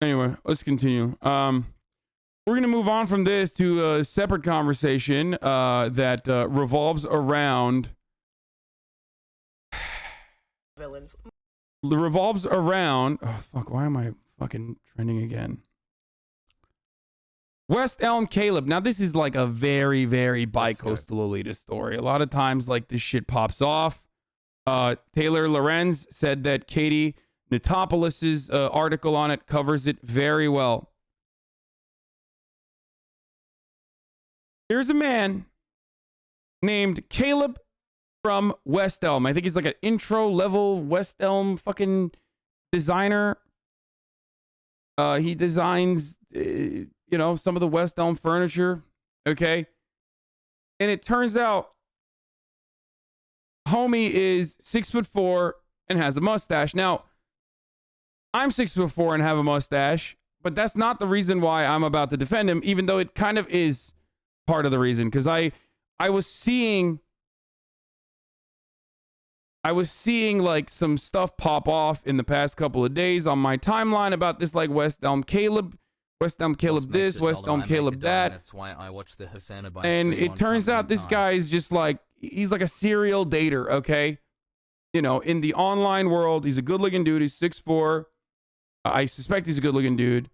Anyway, let's continue. We're gonna move on from this to a separate conversation that revolves around villains. Revolves around. Oh fuck! Why am I fucking trending again? West Elm Caleb. Now this is like a very, very bi-coastal elitist story. A lot of times, like this shit pops off. Taylor Lorenz said that Katie Notopoulos' article on it covers it very well. There's a man named Caleb from West Elm. I think he's like an intro level West Elm fucking designer. He designs, you know, some of the West Elm furniture. Okay. And it turns out homie is 6'4" and has a mustache. Now, I'm 6'4" and have a mustache, but that's not the reason why I'm about to defend him, even though it kind of is part of the reason. Because I was seeing like some stuff pop off in the past couple of days on my timeline about this like West Elm Caleb this, West Elm Caleb that. That's why I watch the Hasanabi. And it turns out this guy is just like, he's like a serial dater, okay? You know, in the online world, he's a good-looking dude. He's 6'4". I suspect he's a good-looking dude.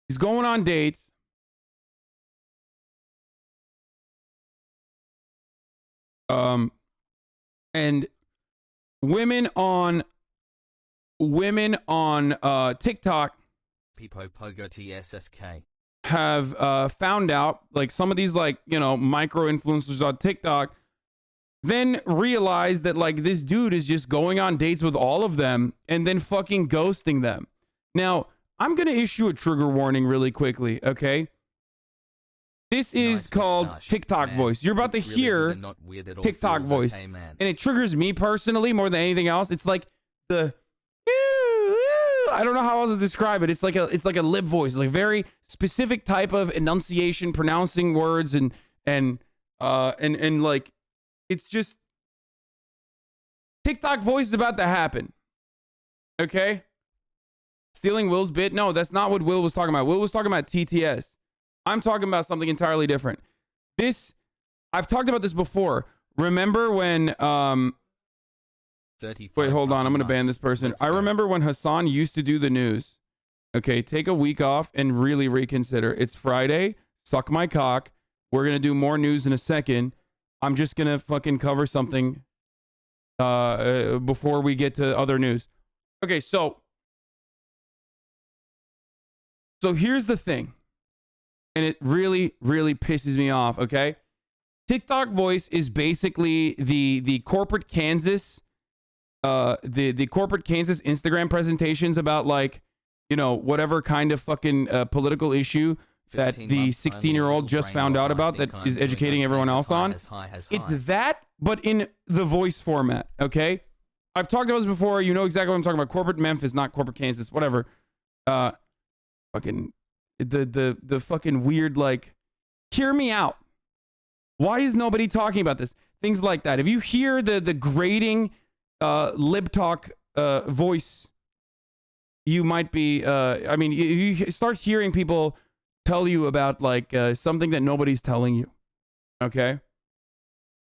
He's going on dates. And women on TikTok have found out, like some of these like, you know, micro influencers on TikTok then realize that like this dude is just going on dates with all of them and then fucking ghosting them. Now, I'm going to issue a trigger warning really quickly, okay? This is called TikTok voice. You're about to hear TikTok voice. And it triggers me personally more than anything else. It's like the I don't know how else to describe it. It's like a lip voice. It's like very specific type of enunciation, pronouncing words and like it's just TikTok voice is about to happen. Okay? Stealing Will's bit? No, that's not what Will was talking about. Will was talking about TTS. I'm talking about something entirely different. I've talked about this before. Remember when wait, hold on. I'm going to ban this person. I remember when Hasan used to do the news. Okay, take a week off and really reconsider. It's Friday. Suck my cock. We're going to do more news in a second. I'm just going to fucking cover something before we get to other news. Okay, so here's the thing. And it really, really pisses me off, okay? TikTok voice is basically the corporate Kansas, the corporate Kansas Instagram presentations about like, you know, whatever kind of fucking political issue that the 16-year-old just found out about that is educating everyone else on. It's that, but in the voice format, okay? I've talked about this before. You know exactly what I'm talking about. Corporate Memphis, not corporate Kansas, whatever. Fucking the fucking weird, like, hear me out. Why is nobody talking about this? Things like that. If you hear the grating lib talk voice, you might be I mean, you start hearing people tell you about like something that nobody's telling you, okay?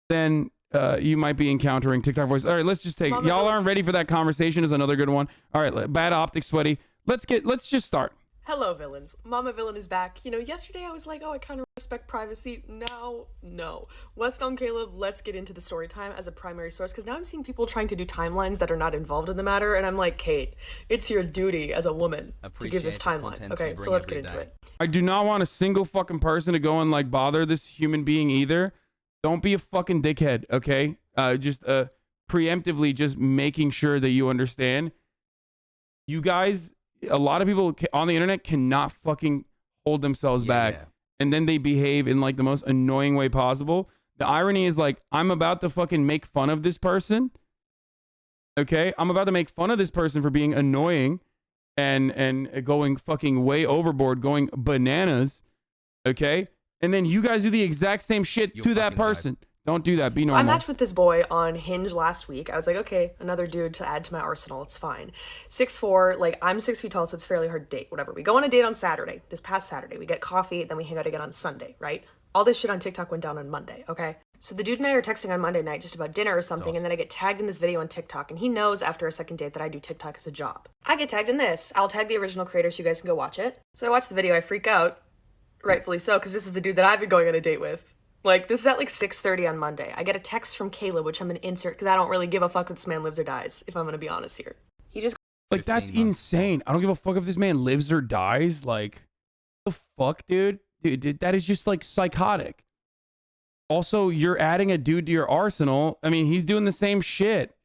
Then you might be encountering TikTok voice. All right, let's just take y'all aren't ready for that conversation is another good one. All right, bad optics, sweaty. Let's just start. Hello, villains. Mama Villain is back. You know, yesterday I was like, oh, I kind of respect privacy. Now, no. West Elm Caleb, let's get into the story time as a primary source, because now I'm seeing people trying to do timelines that are not involved in the matter, and I'm like, Kate, it's your duty as a woman to give this timeline. Okay, so let's get into it. I do not want a single fucking person to go and like bother this human being either. Don't be a fucking dickhead, okay? Just preemptively just making sure that you understand. You guys, a lot of people on the internet cannot fucking hold themselves back. And then they behave in like the most annoying way possible. The irony is like, I'm about to fucking make fun of this person. Okay? I'm about to make fun of this person for being annoying and going fucking way overboard, going bananas. Okay? And then you guys do the exact same shit to that person. Don't do that. Be So I normal. matched with this boy on Hinge last week. I was like, okay, another dude to add to my arsenal. It's fine. 6'4", like I'm 6 feet tall, so it's fairly hard to date. Whatever. We go on a date on Saturday. This past Saturday, we get coffee, then we hang out again on Sunday. Right? All this shit on TikTok went down on Monday. Okay. So the dude and I are texting on Monday night just about dinner or something, and then I get tagged in this video on TikTok, and he knows after a second date that I do TikTok as a job. I get tagged in this. I'll tag the original creator so you guys can go watch it. So I watch the video. I freak out, rightfully so, because this is the dude that I've been going on a date with. Like, this is at like 6:30 on Monday. I get a text from Caleb, which I'm going to insert because I don't really give a fuck if this man lives or dies, if I'm going to be honest here. He just... Like, that's insane. I don't give a fuck if this man lives or dies. Like, the fuck, dude? Dude, that is just, like, psychotic. Also, you're adding a dude to your arsenal. I mean, he's doing the same shit.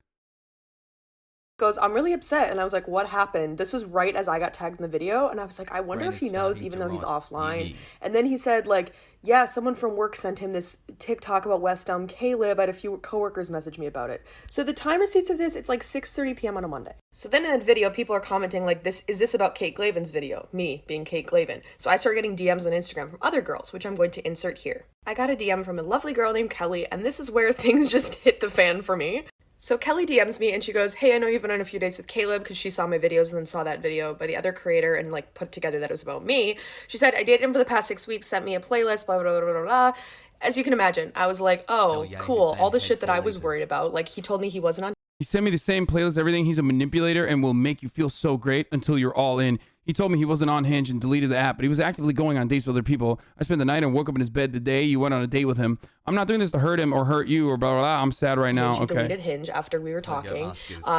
Goes, I'm really upset. And I was like, what happened? This was right as I got tagged in the video. And I was like, I wonder if he knows, even though he's offline. And then he said, like, yeah, someone from work sent him this TikTok about West Elm Caleb. I had a few coworkers message me about it. So the time receipts of this, it's like 6:30 p.m. on a Monday. So then in that video, people are commenting like, is this about Kate Glaven's video? Me being Kate Glaven. So I start getting DMs on Instagram from other girls, which I'm going to insert here. I got a DM from a lovely girl named Kelly, and this is where things just hit the fan for me. So Kelly DMs me and she goes, hey, I know you've been on a few dates with Caleb, because she saw my videos and then saw that video by the other creator and like put together that it was about me. She said, I dated him for the past 6 weeks, sent me a playlist, blah, blah, blah, blah, blah. As you can imagine, I was like, oh, yeah, cool. All the shit that I was worried about. Like, he told me he wasn't on. He sent me the same playlist, everything. He's a manipulator and will make you feel so great until you're all in. He told me he wasn't on Hinge and deleted the app, but he was actively going on dates with other people. I spent the night and woke up in his bed the day you went on a date with him. I'm not doing this to hurt him or hurt you or blah, blah, blah. I'm sad right now. He Okay. deleted Hinge after we were talking.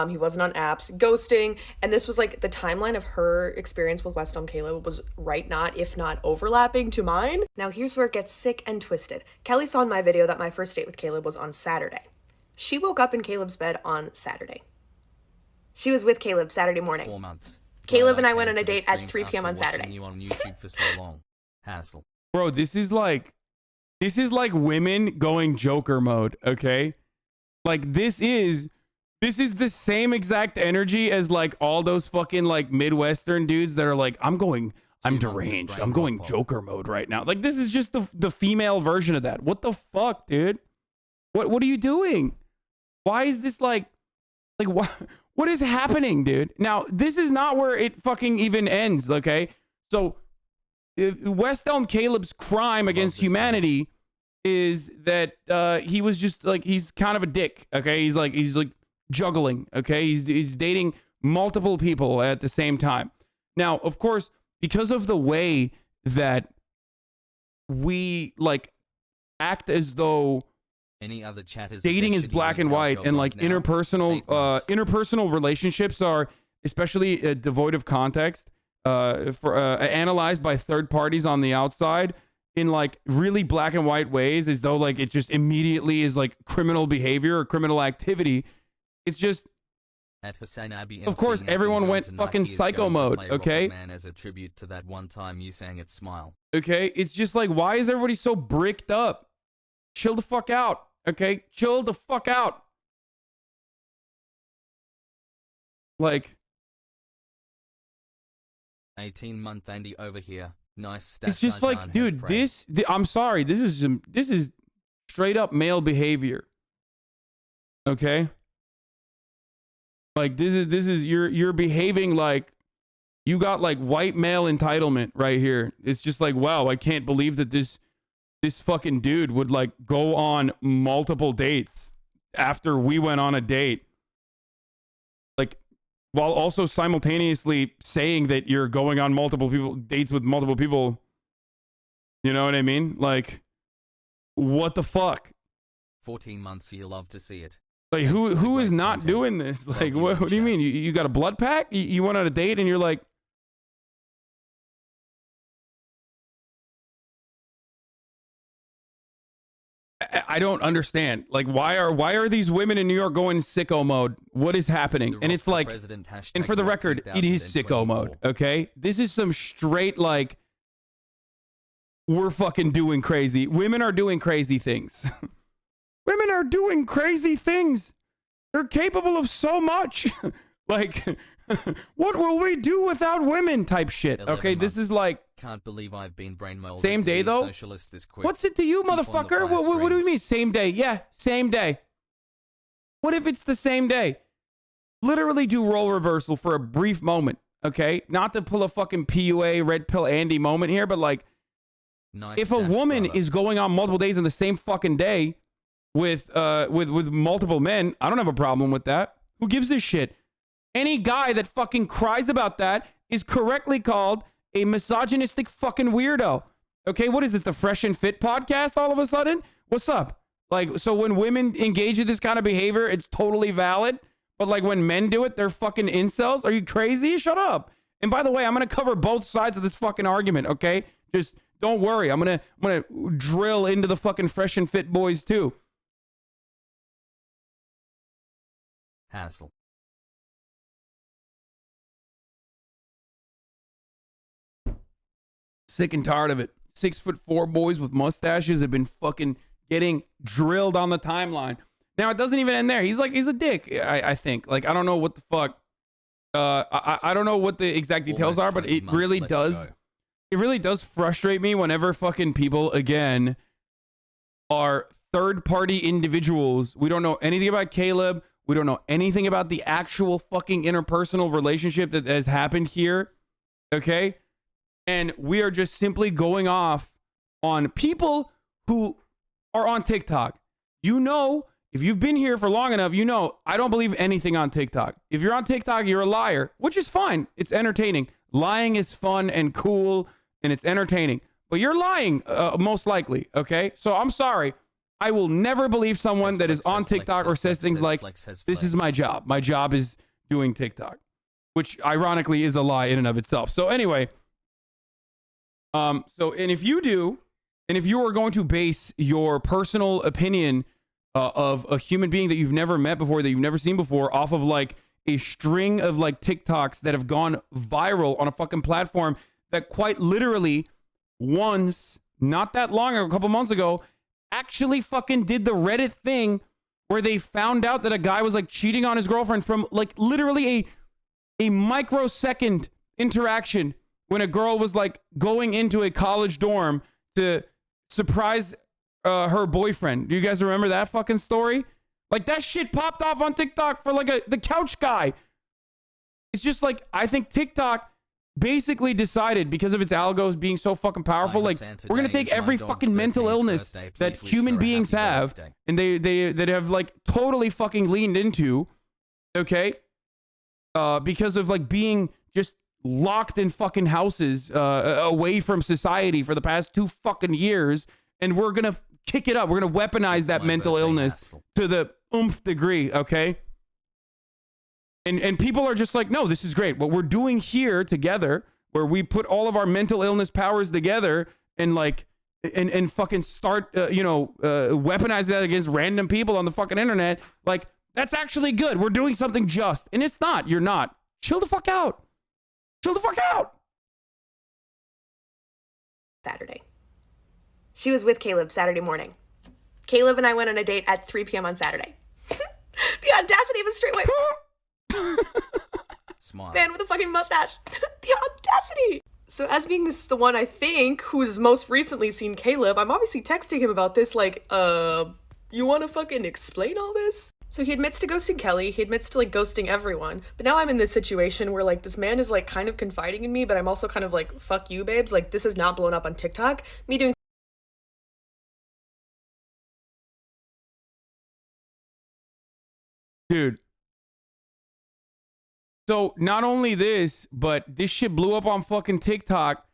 He wasn't on apps, ghosting. And this was like the timeline of her experience with West Elm Caleb was if not overlapping to mine. Now here's where it gets sick and twisted. Kelly saw in my video that my first date with Caleb was on Saturday. She woke up in Caleb's bed on Saturday. She was with Caleb Saturday morning. 4 months. Caleb and I went on a date at 3 p.m. on Saturday. You on YouTube for so long. Hassle. Bro, this is like women going Joker mode, okay? Like this is the same exact energy as like all those fucking like Midwestern dudes that are like, I'm deranged. I'm going Joker mode right now. Like this is just the female version of that. What the fuck, dude? What are you doing? Why is this like what is happening, dude? Now, this is not where it fucking even ends, okay? So, West Elm Caleb's crime against humanity is that he was just like, he's kind of a dick, okay? He's like juggling, okay? He's dating multiple people at the same time. Now, of course, because of the way that we like act as though any other chatters dating is black and white, and like interpersonal relationships are especially devoid of context, analyzed by third parties on the outside in like really black and white ways, as though like it just immediately is like criminal behavior or criminal activity. It's just, at Hasanabi, of course, everyone went fucking psycho mode, okay? Man, as a tribute to that one time you sang it, Smile. Okay, it's just like, why is everybody so bricked up? Chill the fuck out. Okay, chill the fuck out. Like 18-month Andy over here. Nice stat. It's just like, dude, I'm sorry. This is straight up male behavior. Okay? Like this is you're behaving like you got like white male entitlement right here. It's just like, wow, I can't believe that this fucking dude would like go on multiple dates after we went on a date. Like, while also simultaneously saying that you're going on dates with multiple people. You know what I mean? Like, what the fuck? 14 months, you love to see it. Like, who is not doing this? Like, what do you mean? You got a blood pack? You went on a date and you're like, I don't understand. Like, why are these women in New York going sicko mode? What is happening? And it's like, and for the record, it is sicko mode, okay? This is some straight, like, we're fucking doing crazy. Women are doing crazy things. Women are doing crazy things. They're capable of so much. Like, What will we do without women type shit. 11 Okay, this months. is like Can't believe I've been brain molded same to day be though. socialist this quick. What's it to you, Keep on the motherfucker? fire What do you screens. mean same day? Yeah, same day. What if it's the same day? Literally do role reversal for a brief moment, okay? Not to pull a fucking PUA red pill Andy moment here, but like Nice if a stash, woman brother. is going on multiple days in the same fucking day with multiple men, I don't have a problem with that. Who gives a shit? Any guy that fucking cries about that is correctly called a misogynistic fucking weirdo. Okay, what is this, the Fresh and Fit podcast all of a sudden? What's up? Like, so when women engage in this kind of behavior, it's totally valid. But like when men do it, they're fucking incels? Are you crazy? Shut up. And by the way, I'm going to cover both sides of this fucking argument, okay? Just don't worry. I'm going to drill into the fucking Fresh and Fit boys too. Hassle. Sick and tired of it. 6'4" boys with mustaches have been fucking getting drilled on the timeline. Now it doesn't even end there. He's a dick. I think. Like, I don't know what the fuck. I don't know what the exact details Almost are, but 20 it months, really let's does. go. It really does frustrate me whenever fucking people again are third party individuals. We don't know anything about Caleb. We don't know anything about the actual fucking interpersonal relationship that has happened here. Okay? And we are just simply going off on people who are on TikTok. You know, if you've been here for long enough, you know, I don't believe anything on TikTok. If you're on TikTok, you're a liar, which is fine. It's entertaining. Lying is fun and cool and it's entertaining. But you're lying, most likely, okay? So I'm sorry. I will never believe someone that is on TikTok or says things like, this is my job. My job is doing TikTok, which ironically is a lie in and of itself. So anyway, and if you do, and if you are going to base your personal opinion of a human being that you've never met before, that you've never seen before, off of like a string of like TikToks that have gone viral on a fucking platform that quite literally once, not that long ago, a couple months ago, actually fucking did the Reddit thing where they found out that a guy was like cheating on his girlfriend from like literally a microsecond interaction when a girl was like going into a college dorm to surprise her boyfriend. Do you guys remember that fucking story? Like that shit popped off on TikTok for like the couch guy. It's just like, I think TikTok basically decided, because of its algos being so fucking powerful, like we're gonna take every fucking mental illness that human beings have, and they have like totally fucking leaned into, okay, because of like being just locked in fucking houses away from society for the past 2 fucking years, and we're gonna kick it up. We're gonna weaponize that mental illness to the oomph degree, okay? And people are just like, no, this is great. What we're doing here together, where we put all of our mental illness powers together and like, and fucking start, weaponize that against random people on the fucking internet. Like, that's actually good. We're doing something just. And it's not. You're not. Chill the fuck out. Chill the fuck out. Saturday. She was with Caleb Saturday morning. Caleb and I went on a date at 3 p.m. on Saturday. The audacity of a straight white Smart. man with a fucking mustache. The audacity. So as being this is the one I think who's most recently seen Caleb, I'm obviously texting him about this like, you want to fucking explain all this? So he admits to ghosting Kelly, he admits to like ghosting everyone, but now I'm in this situation where like this man is like kind of confiding in me, but I'm also kind of like, fuck you babes, like this has not blown up on TikTok. Me doing Dude. So not only this, but this shit blew up on fucking TikTok,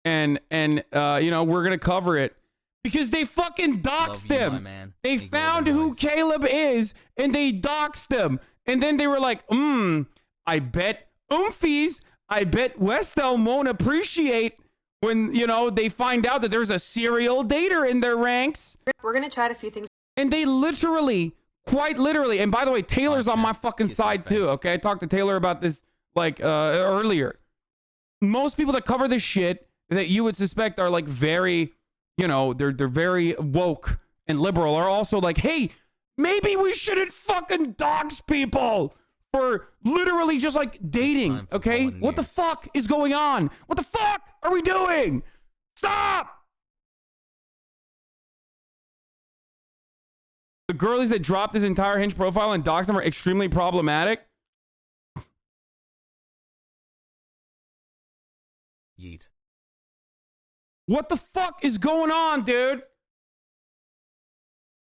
and we're gonna cover it because they fucking doxed Love you, him. my man. They Ignore found the who noise. Caleb is, and they doxed him. And then they were like, I bet Oomphies, I bet Westel won't appreciate when, they find out that there's a serial dater in their ranks. we're gonna chat a few things And they literally, quite literally, and by the way, Taylor's on my fucking Kiss your side too, face. okay? I talked to Taylor about this, earlier. Most people that cover this shit that you would suspect are, like, very, they're very woke and liberal are also like, hey, maybe we shouldn't fucking dox people. for literally just like dating, time for okay? Colin What the News. fuck is going on? What the fuck are we doing? Stop! The girlies that dropped his entire Hinge profile and doxed him are extremely problematic. Yeet. What the fuck is going on, dude?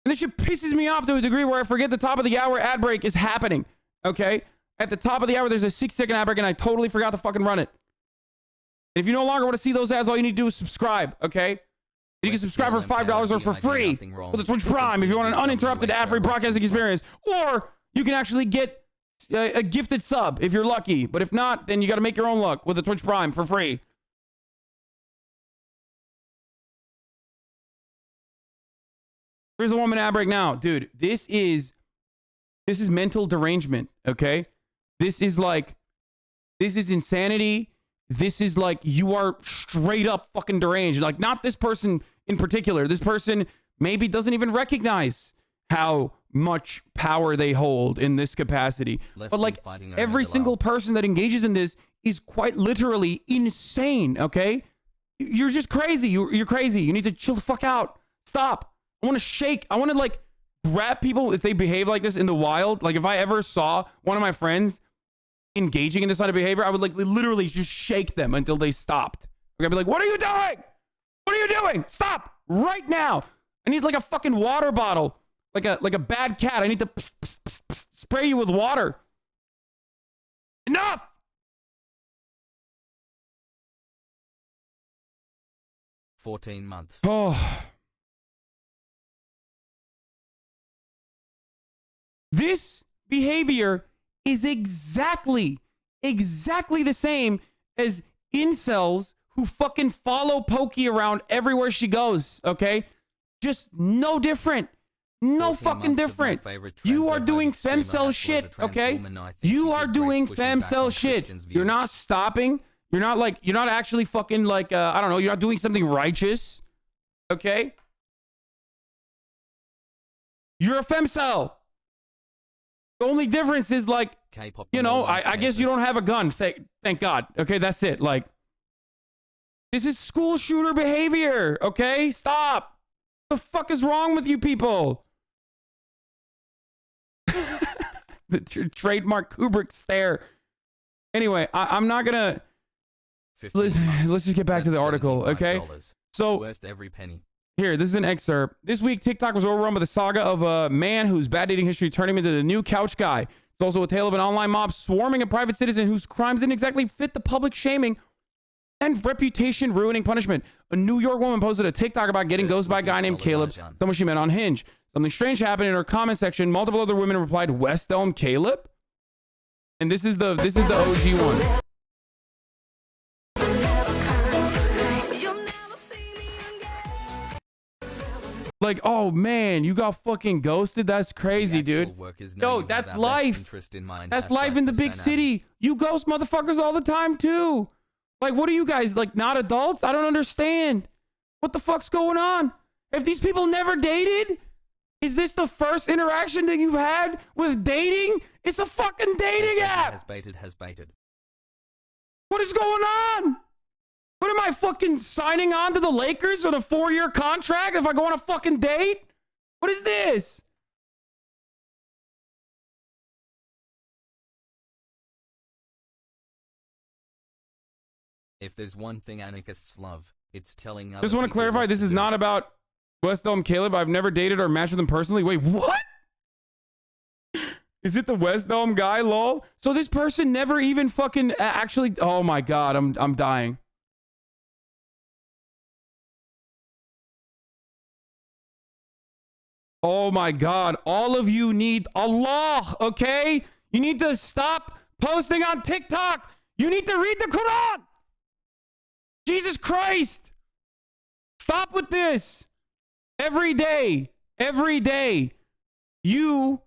And this shit pisses me off to a degree where I forget the top of the hour ad break is happening. Okay? At the top of the hour, there's a 6-second ad break, and I totally forgot to fucking run it. And if you no longer want to see those ads, all you need to do is subscribe, okay? You can subscribe for $5 or for free with the Twitch Prime if you want an uninterrupted ad-free broadcasting experience. Or you can actually get a gifted sub if you're lucky. But if not, then you got to make your own luck with the Twitch Prime for free. Here's a 1-minute ad break now. Dude, this is mental derangement, okay? This is insanity. This is like, you are straight up fucking deranged. Like, not this person in particular. This person maybe doesn't even recognize how much power they hold in this capacity. But like, every single person that engages in this is quite literally insane, okay? You're just crazy. You're crazy. You need to chill the fuck out. Stop. I want to shake. I want to like grab people if they behave like this in the wild. Like, if I ever saw one of my friends engaging in this kind of behavior, I would like literally just shake them until they stopped. Okay, I'd be like, what are you doing? What are you doing? Stop right now. I need like a fucking water bottle, like a bad cat. I need to spray you with water. Enough. 14 months. Oh. This behavior is exactly the same as incels who fucking follow Pokey around everywhere she goes, okay? Just no different. No fucking different. You are doing femcel shit, okay? You are doing femcel shit. You're not stopping. You're not actually fucking like, I don't know, you're not doing something righteous, okay? You're a femcel. The only difference is like, you know, I guess you don't have a gun. Thank God. Okay, that's it. Like, this is school shooter behavior. Okay, stop. The fuck is wrong with you people? The trademark Kubrick stare. Anyway, I'm not gonna. Let's just get back to the article, okay? So worth every penny. Here, this is an excerpt. This week, TikTok was overrun by the saga of a man whose bad dating history turned him into the new couch guy. It's also a tale of an online mob swarming a private citizen whose crimes didn't exactly fit the public shaming and reputation ruining punishment. A New York woman posted a TikTok about getting ghosted by a guy named Caleb, someone she met on Hinge. Something strange happened in her comment section. Multiple other women replied, West Elm Caleb? And this is the OG one. Like, oh man, you got fucking ghosted? That's crazy, dude. Yo, that's life. That's life in the big city. You ghost motherfuckers all the time too. Like, what are you guys, like, not adults? I don't understand. What the fuck's going on? If these people never dated, is this the first interaction that you've had with dating? It's a fucking dating app. Has baited. What is going on? What am I fucking signing on to the Lakers with a 4-year contract if I go on a fucking date? What is this? If there's one thing anarchists love, it's telling other Just want to people clarify, what this to is do. not about West Elm Caleb. I've never dated or matched with him personally. Wait, what? Is it the West Elm guy, lol? So this person never even fucking actually... Oh my God, I'm dying. Oh my God, all of you need Allah, okay? You need to stop posting on TikTok. You need to read the Quran. Jesus Christ. Stop with this. Every day, you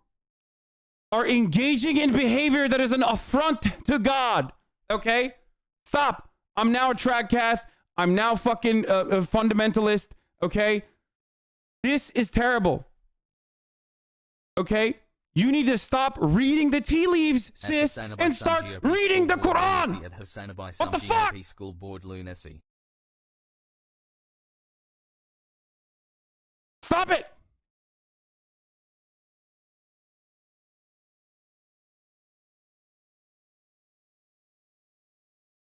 are engaging in behavior that is an affront to God, okay? Stop. I'm now a tradcath. I'm now fucking a fundamentalist, okay? This is terrible. Okay? You need to stop reading the tea leaves, sis, and start reading the Quran. At Hasanabi What the fuck? School Board Lunacy. Stop it.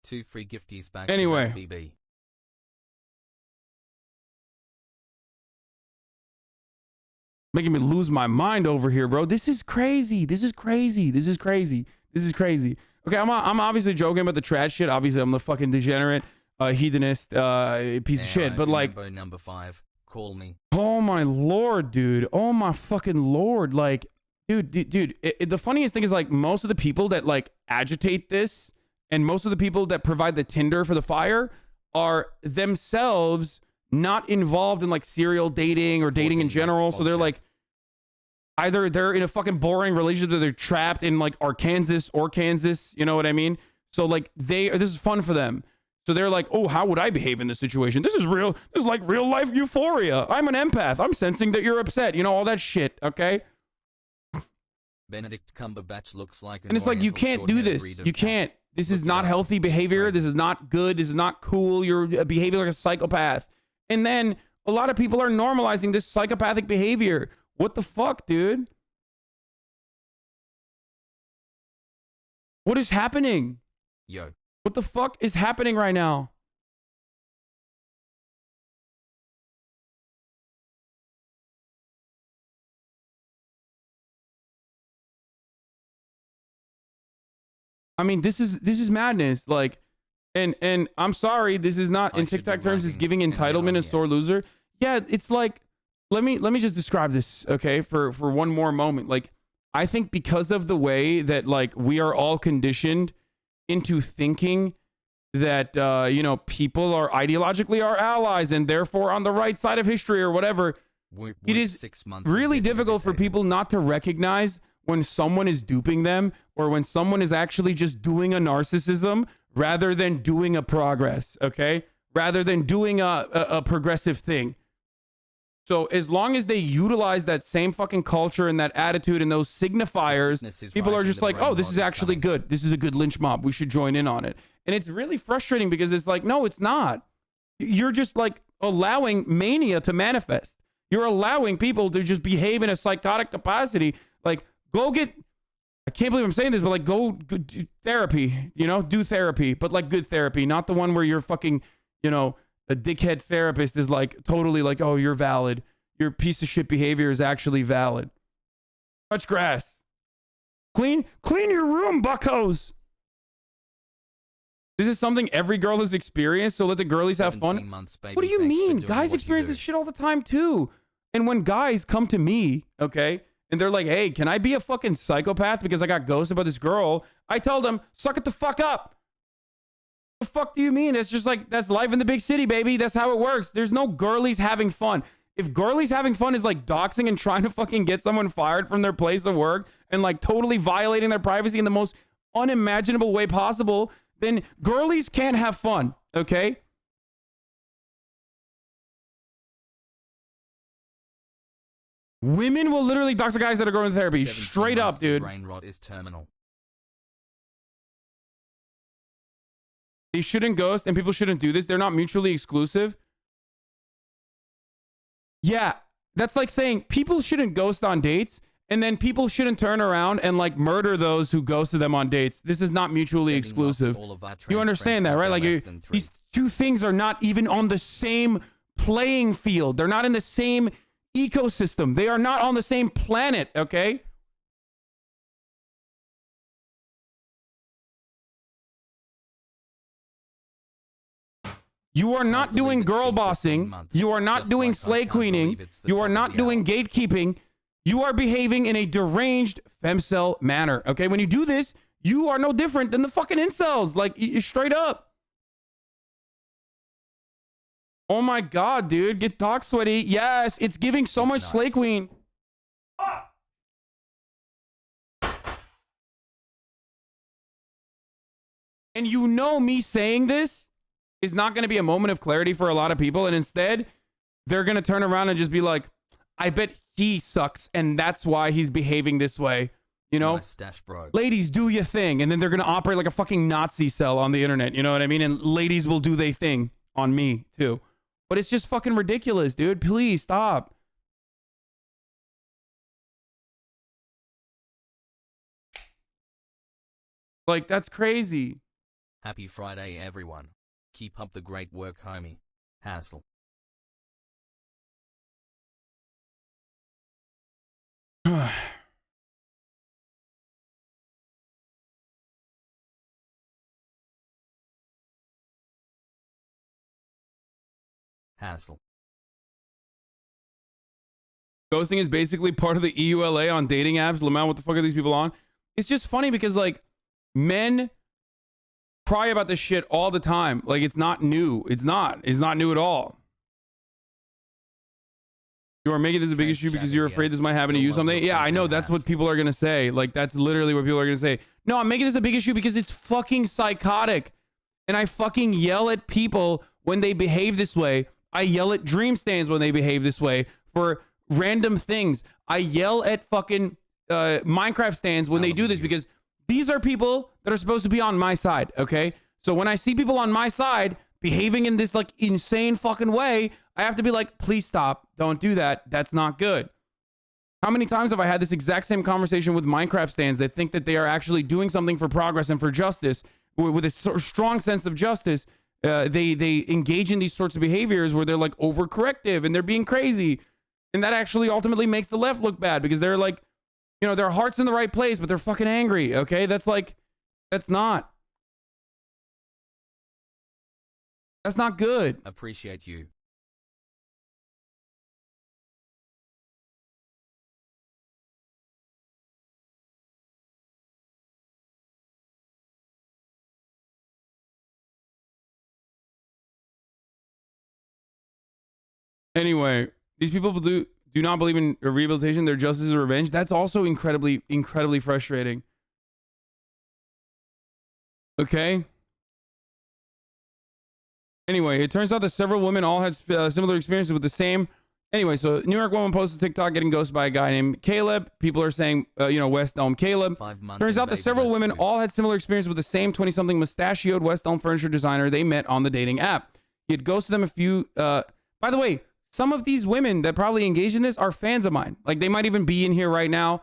2 free gifties back Anyway. to BB. Making me lose my mind over here, bro. This is crazy. This is crazy. This is crazy. This is crazy. Okay, I'm obviously joking about the trash shit. Obviously, I'm the fucking degenerate, hedonist, piece of shit. But like, number 5, call me. Oh my lord, dude. Oh my fucking lord. Like, dude. The funniest thing is like most of the people that like agitate this, and most of the people that provide the tinder for the fire are themselves not involved in like serial dating or dating in general. So they're like, either they're in a fucking boring relationship or they're trapped in like Arkansas or Kansas. You know what I mean? So like this is fun for them. So they're like, oh, how would I behave in this situation? This is like real life euphoria. I'm an empath. I'm sensing that you're upset. You know, all that shit. Okay. Benedict Cumberbatch looks like an and it's like, you can't do this. You can't. This is not healthy behavior. This is not good. This is not cool. You're behaving like a psychopath. And then a lot of people are normalizing this psychopathic behavior. What the fuck, dude? What is happening? Yo. What the fuck is happening right now? I mean, this is madness. Like, and I'm sorry, this is not in TikTok terms. It's giving entitlement a sore loser. Yeah, it's like, let me just describe this, okay, for one more moment. Like, I think because of the way that like we are all conditioned into thinking that you know, people are ideologically our allies and therefore on the right side of history or whatever. It is really difficult for people not to recognize when someone is duping them or when someone is actually just doing a narcissism rather than doing a progress, okay? Rather than doing a progressive thing. So as long as they utilize that same fucking culture and that attitude and those signifiers, people are just like, oh, this is actually good. This is a good lynch mob. We should join in on it. And it's really frustrating because it's like, no, it's not. You're just like allowing mania to manifest. You're allowing people to just behave in a psychotic capacity. Like, go get, I can't believe I'm saying this, but like, go do therapy, you know, do therapy, but like good therapy, not the one where you're fucking, you know, a dickhead therapist is like totally like, oh, you're valid. Your piece of shit behavior is actually valid. Touch grass. Clean your room, buckos. This is something every girl has experienced, so let the girlies have fun. What do you mean? Guys experience this shit all the time too. And when guys come to me, okay, and they're like, hey, can I be a fucking psychopath because I got ghosted by this girl? I tell them, suck it the fuck up. The fuck do you mean? It's just like, that's life in the big city, baby. That's how it works. There's no girlies having fun. If girlies having fun is like doxing and trying to fucking get someone fired from their place of work and like totally violating their privacy in the most unimaginable way possible, then girlies can't have fun, okay? Women will literally dox the guys that are going to therapy. Straight up, dude. Brain rot is terminal. They shouldn't ghost and people shouldn't do this. They're not mutually exclusive. Yeah, that's like saying people shouldn't ghost on dates and then people shouldn't turn around and like murder those who ghosted them on dates. This is not mutually exclusive. You understand that, right? Like these two things are not even on the same playing field. They're not in the same ecosystem. They are not on the same planet, okay? You are not doing girl bossing. You are not doing slay queening. You are not doing gatekeeping. You are behaving in a deranged femcel manner, okay? When you do this, you are no different than the fucking incels. Like, straight up. Oh my god, dude. Get dog sweaty. Yes, it's giving so much slay queen. And you know me saying this is not going to be a moment of clarity for a lot of people. And instead, they're going to turn around and just be like, I bet he sucks, and that's why he's behaving this way. You know, Nice stash, bro. ladies, do your thing, and then they're gonna operate like a fucking Nazi cell on the internet. You know what I mean? And ladies will do their thing on me too. But it's just fucking ridiculous, dude. Please stop. Like, that's crazy. Happy Friday, everyone. Keep up the great work, homie. Hassle. Hassle. Ghosting is basically part of the EULA on dating apps. Lamau, what the fuck are these people on? It's just funny because, like, men cry about this shit all the time. Like, it's not new. It's not new at all. You are making this a big issue because you're afraid this might happen to you someday. Yeah, I know. That's what people are going to say. Like, that's literally what people are going to say. No, I'm making this a big issue because it's fucking psychotic. And I fucking yell at people when they behave this way. I yell at dream stands when they behave this way for random things. I yell at fucking Minecraft stands when they do this because these are people that are supposed to be on my side, okay? So when I see people on my side behaving in this like insane fucking way, I have to be like, please stop. Don't do that. That's not good. How many times have I had this exact same conversation with Minecraft stands that think that they are actually doing something for progress and for justice with a strong sense of justice? They engage in these sorts of behaviors where they're like overcorrective and they're being crazy. And that actually ultimately makes the left look bad because they're like, you know, their heart's in the right place, but they're fucking angry. Okay. That's not good. Appreciate you. Anyway, these people do not believe in rehabilitation. Their justice or revenge. That's also incredibly frustrating. Okay. Anyway, it turns out that several women all had similar experiences with the same. Anyway, so New York woman posted TikTok getting ghosted by a guy named Caleb. People are saying, West Elm Caleb. Turns out that several women all had similar experiences with the same 20-something mustachioed West Elm furniture designer they met on the dating app. He had ghosted them a few. By the way, some of these women that probably engage in this are fans of mine. Like, they might even be in here right now.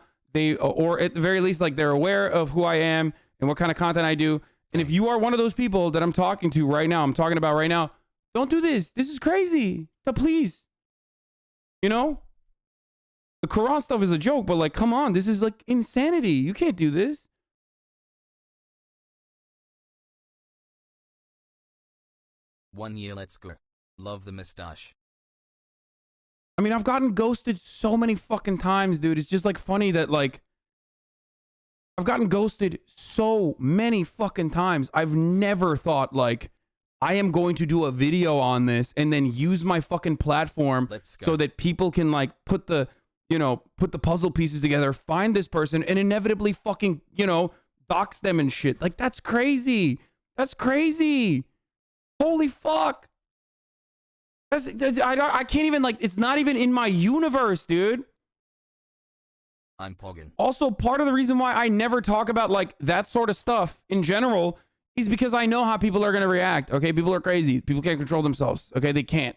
Or at the very least, like, they're aware of who I am and what kind of content I do. And if you are one of those people that I'm talking to right now, I'm talking about right now, don't do this. This is crazy. So please. You know? The Quran stuff is a joke, but like, come on. This is like insanity. You can't do this. One year, let's go. Love the mustache. I mean, I've gotten ghosted so many fucking times, dude. It's just like funny that like I've gotten ghosted so many fucking times. I've never thought like I am going to do a video on this and then use my fucking platform so that people can like put the puzzle pieces together, find this person and inevitably fucking, dox them and shit. Like, that's crazy. That's crazy. Holy fuck. I can't even like, it's not even in my universe, dude. I'm pogging. Also, part of the reason why I never talk about like that sort of stuff in general is because I know how people are going to react. Okay. People are crazy. People can't control themselves. Okay. They can't.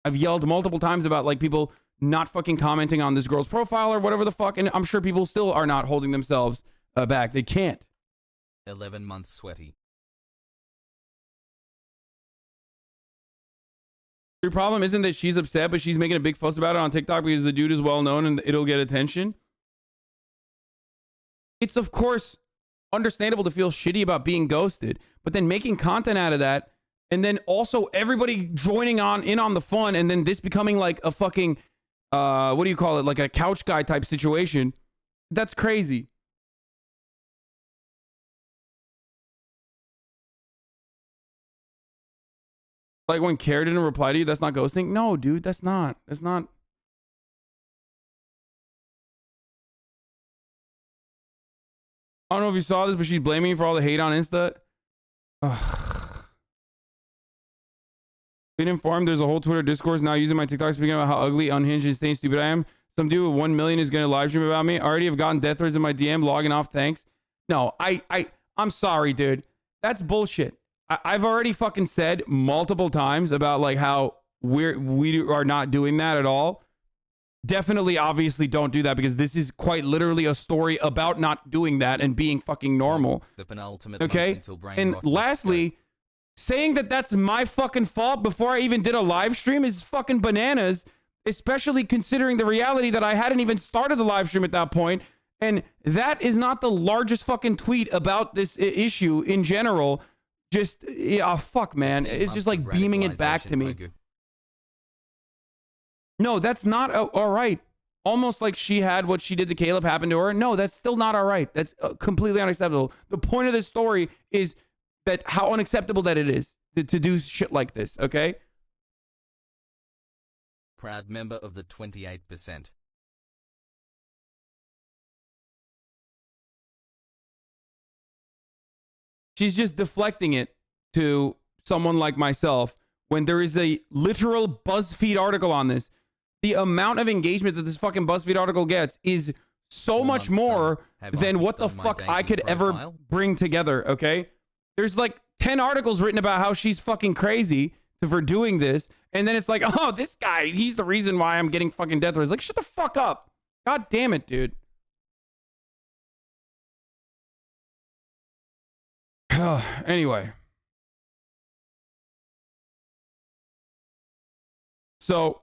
I've yelled multiple times about like people not fucking commenting on this girl's profile or whatever the fuck. And I'm sure people still are not holding themselves back. They can't. 11 months sweaty. Your problem isn't that she's upset, but she's making a big fuss about it on TikTok because the dude is well known and it'll get attention. It's, of course, understandable to feel shitty about being ghosted, but then making content out of that, and then also everybody joining in on the fun, and then this becoming like a fucking, what do you call it? Like a couch guy type situation. That's crazy. Like when Care didn't reply to you, that's not ghosting? No, dude, that's not. That's not. I don't know if you saw this, but she's blaming me for all the hate on Insta. Ugh. Been informed there's a whole Twitter discourse now using my TikTok speaking about how ugly, unhinged, and stupid I am. Some dude with 1 million is going to live stream about me. I already have gotten death threats in my DM, logging off, thanks. No, I'm sorry, dude. That's bullshit. I've already fucking said multiple times about like how we are not doing that at all. Definitely, obviously don't do that, because this is quite literally a story about not doing that and being fucking normal. The penultimate okay? And lastly, saying that that's my fucking fault before I even did a live stream is fucking bananas, especially considering the reality that I hadn't even started the live stream at that point. And that is not the largest fucking tweet about this issue in general. Just, yeah, fuck, man. It's just like beaming it back to me. No, that's not all right. Almost like she had what she did to Caleb happen to her. No, that's still not all right. That's completely unacceptable. The point of this story is that how unacceptable that it is to do shit like this, okay? Proud member of the 28%. She's just deflecting it to someone like myself when there is a literal BuzzFeed article on this. The amount of engagement that this fucking BuzzFeed article gets is so much more than what the fuck I could ever bring together, okay? There's like 10 articles written about how she's fucking crazy for doing this, and then it's like, oh, this guy, he's the reason why I'm getting fucking death threats. Like, shut the fuck up. God damn it, dude. Anyway. So,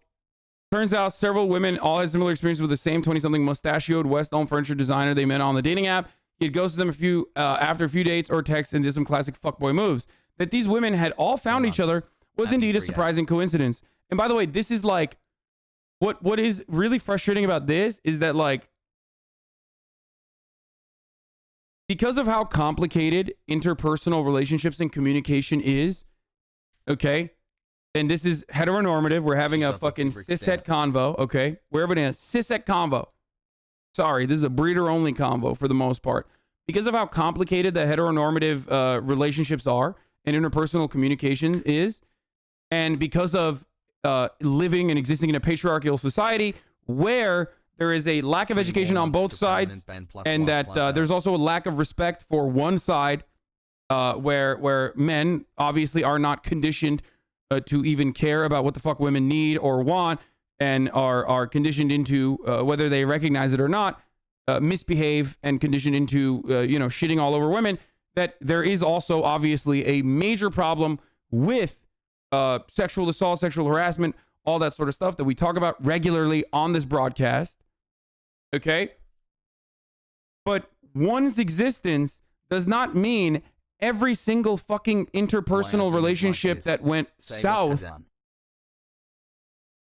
turns out several women all had similar experiences with the same 20-something mustachioed West Elm furniture designer they met on the dating app. He had ghosted them after a few dates or texts and did some classic fuckboy moves. That these women had all found each other was indeed a surprising coincidence. And by the way, this is like, what is really frustrating about this is that, like, because of how complicated interpersonal relationships and communication is, okay? And this is heteronormative. We're having a fucking cishet convo, okay? Wherever it is, cishet convo. Sorry, this is a breeder-only convo for the most part. Because of how complicated the heteronormative relationships are and interpersonal communication is, and because of living and existing in a patriarchal society where there is a lack of education on both sides, and that there's also a lack of respect for one side, where men obviously are not conditioned to even care about what the fuck women need or want, and are conditioned into, whether they recognize it or not, misbehave and conditioned into, shitting all over women, that there is also obviously a major problem with sexual assault, sexual harassment, all that sort of stuff that we talk about regularly on this broadcast. Okay? But one's existence does not mean every single fucking interpersonal relationship that went south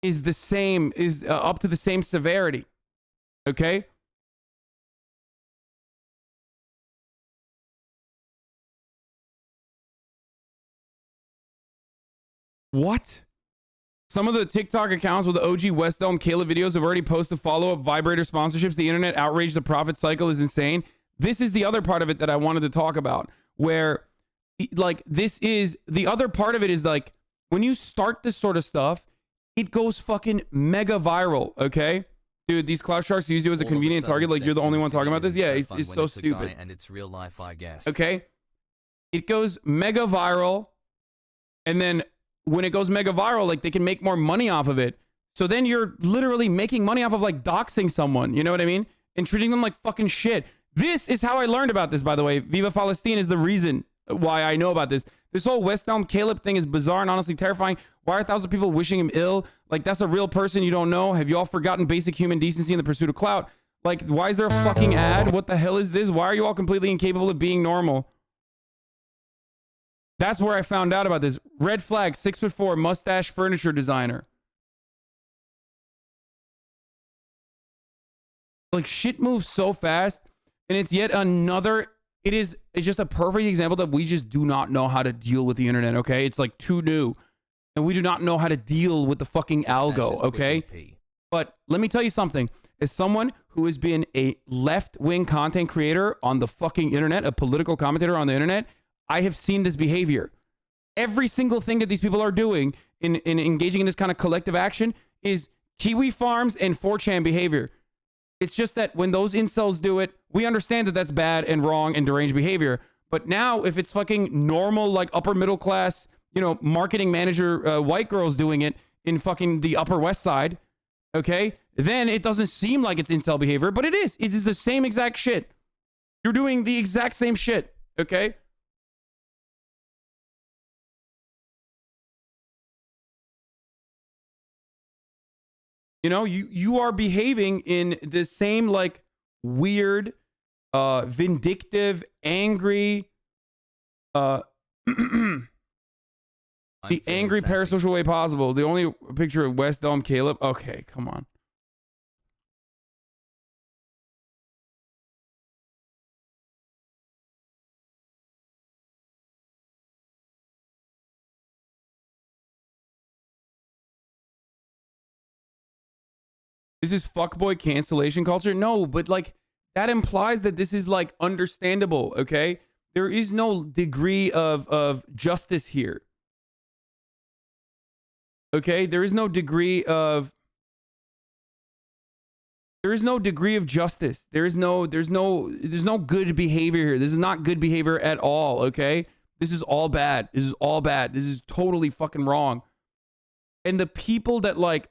is the same, is up to the same severity. Okay? What? Some of the TikTok accounts with the OG West Elm Caleb videos have already posted follow-up vibrator sponsorships. The internet outrage, the profit cycle is insane. This is the other part of it that I wanted to talk about, where, like, this is, the other part of it is, like, when you start this sort of stuff, it goes fucking mega viral, okay? Dude, these cloud sharks use you as a convenient target, like you're the only one talking about this? Yeah, it's so stupid. And it's real life, I guess. Okay? It goes mega viral, and then when it goes mega viral, like, they can make more money off of it. So then you're literally making money off of, like, doxing someone, you know what I mean? And treating them like fucking shit. This is how I learned about this, by the way. Viva Palestine is the reason why I know about this. This whole West Elm Caleb thing is bizarre and honestly terrifying. Why are thousands of people wishing him ill? Like, that's a real person you don't know. Have you all forgotten basic human decency in the pursuit of clout? Like, why is there a fucking ad? What the hell is this? Why are you all completely incapable of being normal? That's where I found out about this. Red flag, 6'4", mustache furniture designer. Like, shit moves so fast, and it's yet another, it's just a perfect example that we just do not know how to deal with the internet, okay? It's like too new, and we do not know how to deal with the fucking algo, okay? But let me tell you something. As someone who has been a left-wing content creator on the fucking internet, a political commentator on the internet, I have seen this behavior. Every single thing that these people are doing in engaging in this kind of collective action is Kiwi farms and 4chan behavior. It's just that when those incels do it, we understand that that's bad and wrong and deranged behavior. But now if it's fucking normal, like upper middle class, you know, marketing manager, white girls doing it in fucking the Upper West Side, okay, then it doesn't seem like it's incel behavior, but it is. It is the same exact shit. You're doing the exact same shit, okay? You know, you are behaving in the same like weird, vindictive, angry, the angry parasocial way possible. The only picture of West Elm Caleb. Okay, come on. Is this fuckboy cancellation culture? No, but like that implies that this is like understandable, okay? There is no degree of justice here. Okay? There is no degree of justice. There's no good behavior here. This is not good behavior at all, okay? This is all bad. This is all bad. This is totally fucking wrong. And the people that like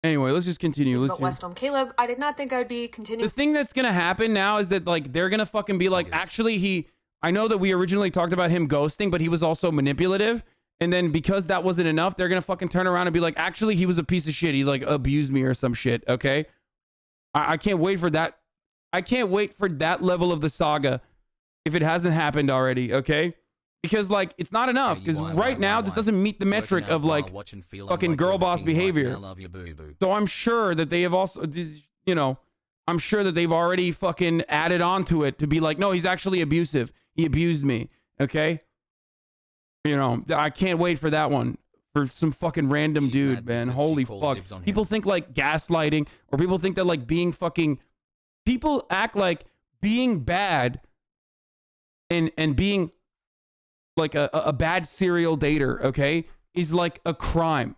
anyway, let's just continue. About West Elm Caleb, I did not think I would be continuing. The thing that's gonna happen now is that like they're gonna fucking be like, actually I know that we originally talked about him ghosting, but he was also manipulative. And then because that wasn't enough, they're gonna fucking turn around and be like, actually, he was a piece of shit. He like abused me or some shit. Okay. I can't wait for that. I can't wait for that level of the saga if it hasn't happened already. Okay. Because like it's not enough, because right now this doesn't meet the metric of like fucking girl boss behavior. So I'm sure that they have also, you know, I'm sure that they've already fucking added on to it to be like, no, he's actually abusive. He abused me. Okay. You know, I can't wait for that one. For some fucking random dude, man. Holy fuck. People think like gaslighting, or people think that like being fucking, people act like being bad and being like a bad serial dater, okay, is like a crime.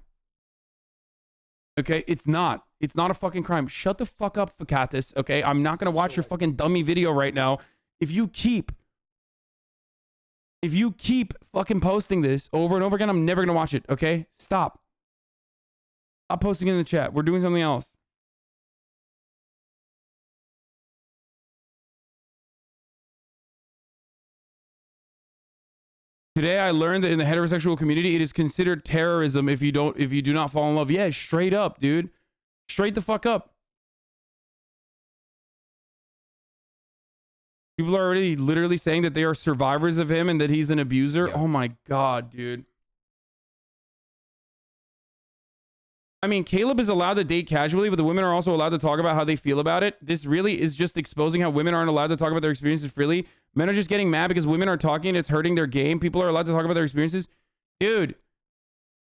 Okay, it's not. It's not a fucking crime. Shut the fuck up, Fakatis, okay? I'm not gonna watch your fucking dummy video right now. If you keep fucking posting this over and over again, I'm never gonna watch it, okay? Stop posting it in the chat. We're doing something else. Today I learned that in the heterosexual community, it is considered terrorism if you do not fall in love. Yeah, straight up, dude. Straight the fuck up. People are already literally saying that they are survivors of him and that he's an abuser. Yeah. Oh my God, dude. I mean, Caleb is allowed to date casually, but the women are also allowed to talk about how they feel about it. This really is just exposing how women aren't allowed to talk about their experiences freely. Men are just getting mad because women are talking. It's hurting their game. People are allowed to talk about their experiences. Dude,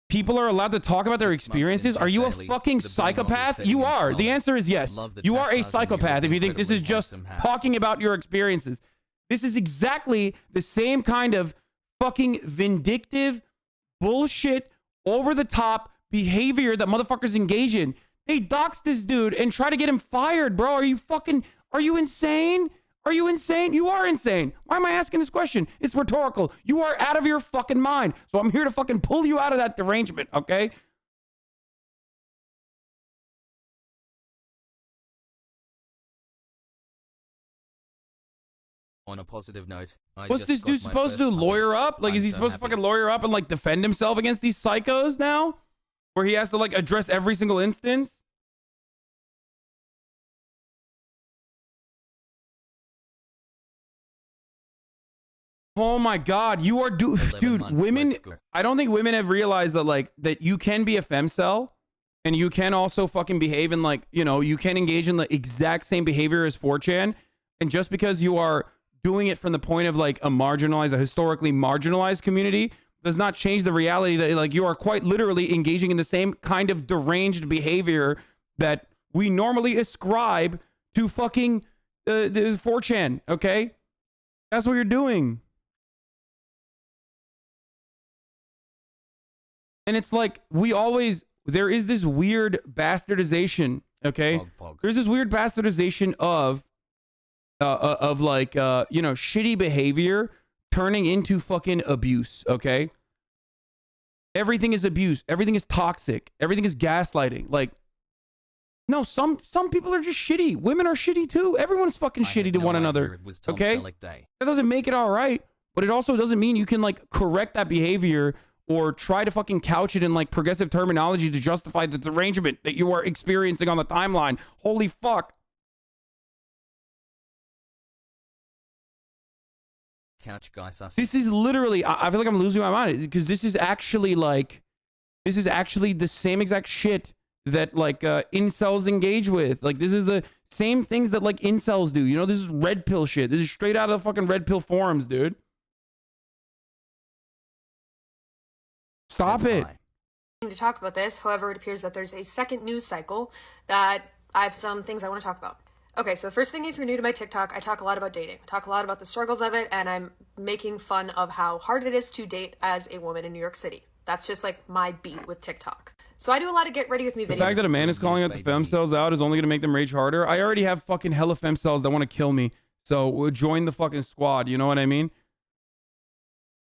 people are allowed to talk about their experiences. Are you a fucking psychopath? You are. The answer is yes. You are a psychopath if you think this is just talking about your experiences. This is exactly the same kind of fucking vindictive, bullshit, over the top behavior that motherfuckers engage in. They dox this dude and try to get him fired, bro. Are you insane? Are you insane? You are insane. Why am I asking this question? It's rhetorical. You are out of your fucking mind. So I'm here to fucking pull you out of that derangement, okay? On a positive note, what's this dude supposed to do? Lawyer up? Like, is he supposed to fucking lawyer up and like defend himself against these psychos now? Where he has to like address every single instance? Oh my God, you are dude, women, I don't think women have realized that like that you can be a femcel and you can also fucking behave in like, you know, you can engage in the exact same behavior as 4chan, and just because you are doing it from the point of like a historically marginalized community does not change the reality that like you are quite literally engaging in the same kind of deranged behavior that we normally ascribe to fucking 4chan, okay? That's what you're doing. And it's like, we always, there is this weird bastardization, okay? There's this weird bastardization of like, you know, shitty behavior turning into fucking abuse, okay? Everything is abuse. Everything is toxic. Everything is gaslighting. Like, no, some people are just shitty. Women are shitty too. Everyone's fucking shitty to one another. Okay? That doesn't make it all right, but it also doesn't mean you can like correct that behavior or try to fucking couch it in like progressive terminology to justify the derangement that you are experiencing on the timeline. Holy fuck. Couch guy sus. This is literally, I feel like I'm losing my mind because this is actually like, this is actually the same exact shit that like incels engage with. Like this is the same things that like incels do. You know, this is red pill shit. This is straight out of the fucking red pill forums, dude. Stop it. To talk about this, however, it appears that there's a second news cycle that I have some things I want to talk about. Okay, so first thing, if you're new to my TikTok, I talk a lot about dating. I talk a lot about the struggles of it, and I'm making fun of how hard it is to date as a woman in New York City. That's just like my beat with TikTok. So I do a lot of get ready with me videos. The fact that a man is calling out the femcells out is only going to make them rage harder. I already have fucking hella femcells that want to kill me. So join the fucking squad. You know what I mean?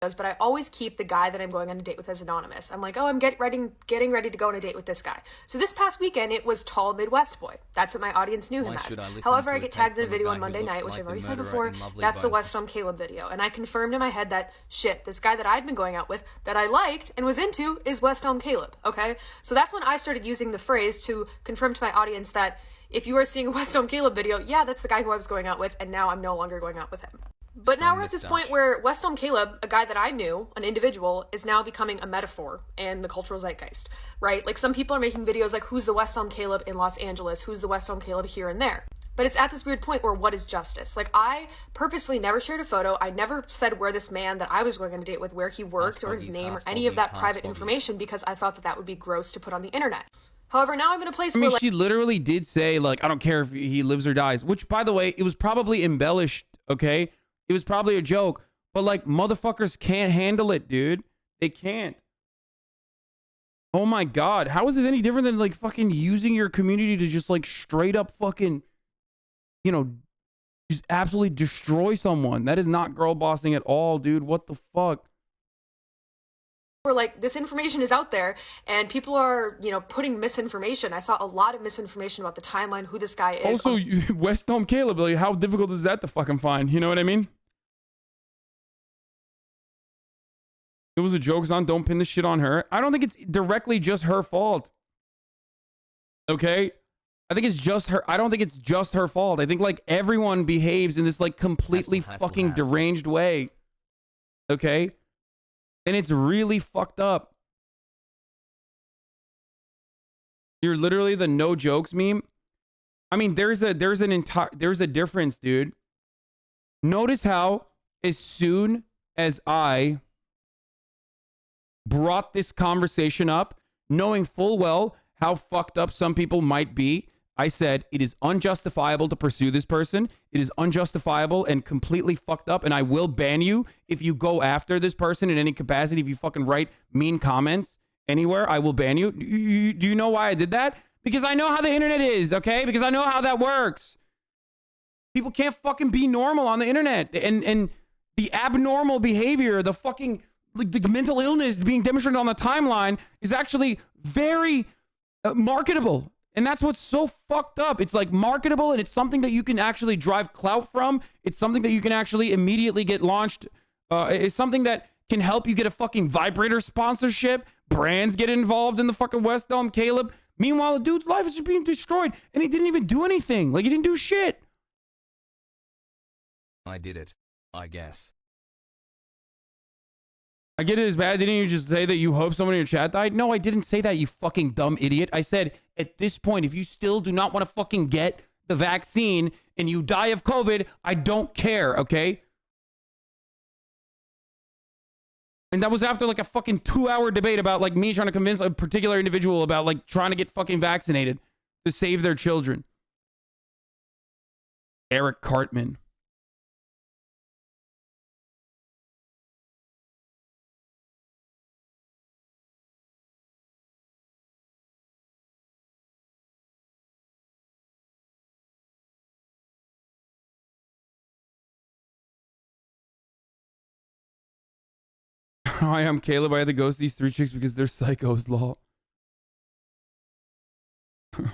But I always keep the guy that I'm going on a date with as anonymous. I'm like, oh, I'm getting ready to go on a date with this guy. So this past weekend, it was Tall Midwest Boy. That's what my audience knew him as. However, I get tagged in a video on Monday night, which I've already said before. That's the West Elm Caleb video. And I confirmed in my head that, shit, this guy that I'd been going out with, that I liked and was into, is West Elm Caleb, okay? So that's when I started using the phrase to confirm to my audience that if you are seeing a West Elm Caleb video, yeah, that's the guy who I was going out with, and now I'm no longer going out with him. But now we're at this point where West Elm Caleb, a guy that I knew, an individual, is now becoming a metaphor in the cultural zeitgeist, right? Like some people are making videos like, who's the West Elm Caleb in Los Angeles? Who's the West Elm Caleb here and there? But it's at this weird point where what is justice? Like I purposely never shared a photo. I never said where this man that I was going on a date with, where he worked or his name or any of that private information because I thought that that would be gross to put on the internet. However, now I'm in a place where she literally did say like, I don't care if he lives or dies, which by the way, it was probably embellished, okay? It was probably a joke, but like motherfuckers can't handle it, dude. They can't. Oh my God. How is this any different than like fucking using your community to just like straight up fucking, you know, just absolutely destroy someone? That is not girl bossing at all, dude. What the fuck? where like this information is out there and people are, you know, putting misinformation. I saw a lot of misinformation about the timeline, who this guy is. Also, West Elm Caleb, like, how difficult is that to fucking find? You know what I mean? It was a joke, son. Don't pin this shit on her. I don't think it's directly just her fault. Okay? I think it's just her. I don't think it's just her fault. I think like everyone behaves in this like completely fucking deranged way. Okay? And it's really fucked up. You're literally the no jokes meme. I mean, there's a difference, dude. Notice how as soon as I brought this conversation up, knowing full well how fucked up some people might be, I said it is unjustifiable to pursue this person. It is unjustifiable and completely fucked up, and I will ban you if you go after this person in any capacity. If you fucking write mean comments anywhere, I will ban you. Do you know why I did that? Because I know how the internet is, okay? Because I know how that works. People can't fucking be normal on the internet, and the abnormal behavior, the fucking like the mental illness being demonstrated on the timeline is actually very marketable. And that's what's so fucked up. It's like marketable, and it's something that you can actually drive clout from. It's something that you can actually immediately get launched. It's something that can help you get a fucking vibrator sponsorship. Brands get involved in the fucking West Elm Caleb. Meanwhile, the dude's life is just being destroyed, and he didn't even do anything. Like, he didn't do shit. I did it, I guess. I get it as bad. Didn't you just say that you hope someone in your chat died? No, I didn't say that, you fucking dumb idiot. I said, at this point, if you still do not want to fucking get the vaccine and you die of COVID, I don't care, okay? And that was after like a fucking 2-hour debate about like me trying to convince a particular individual about like trying to get fucking vaccinated to save their children. Eric Cartman. Hi, I'm Caleb. I had to ghost these 3 chicks because they're psychos, lol. On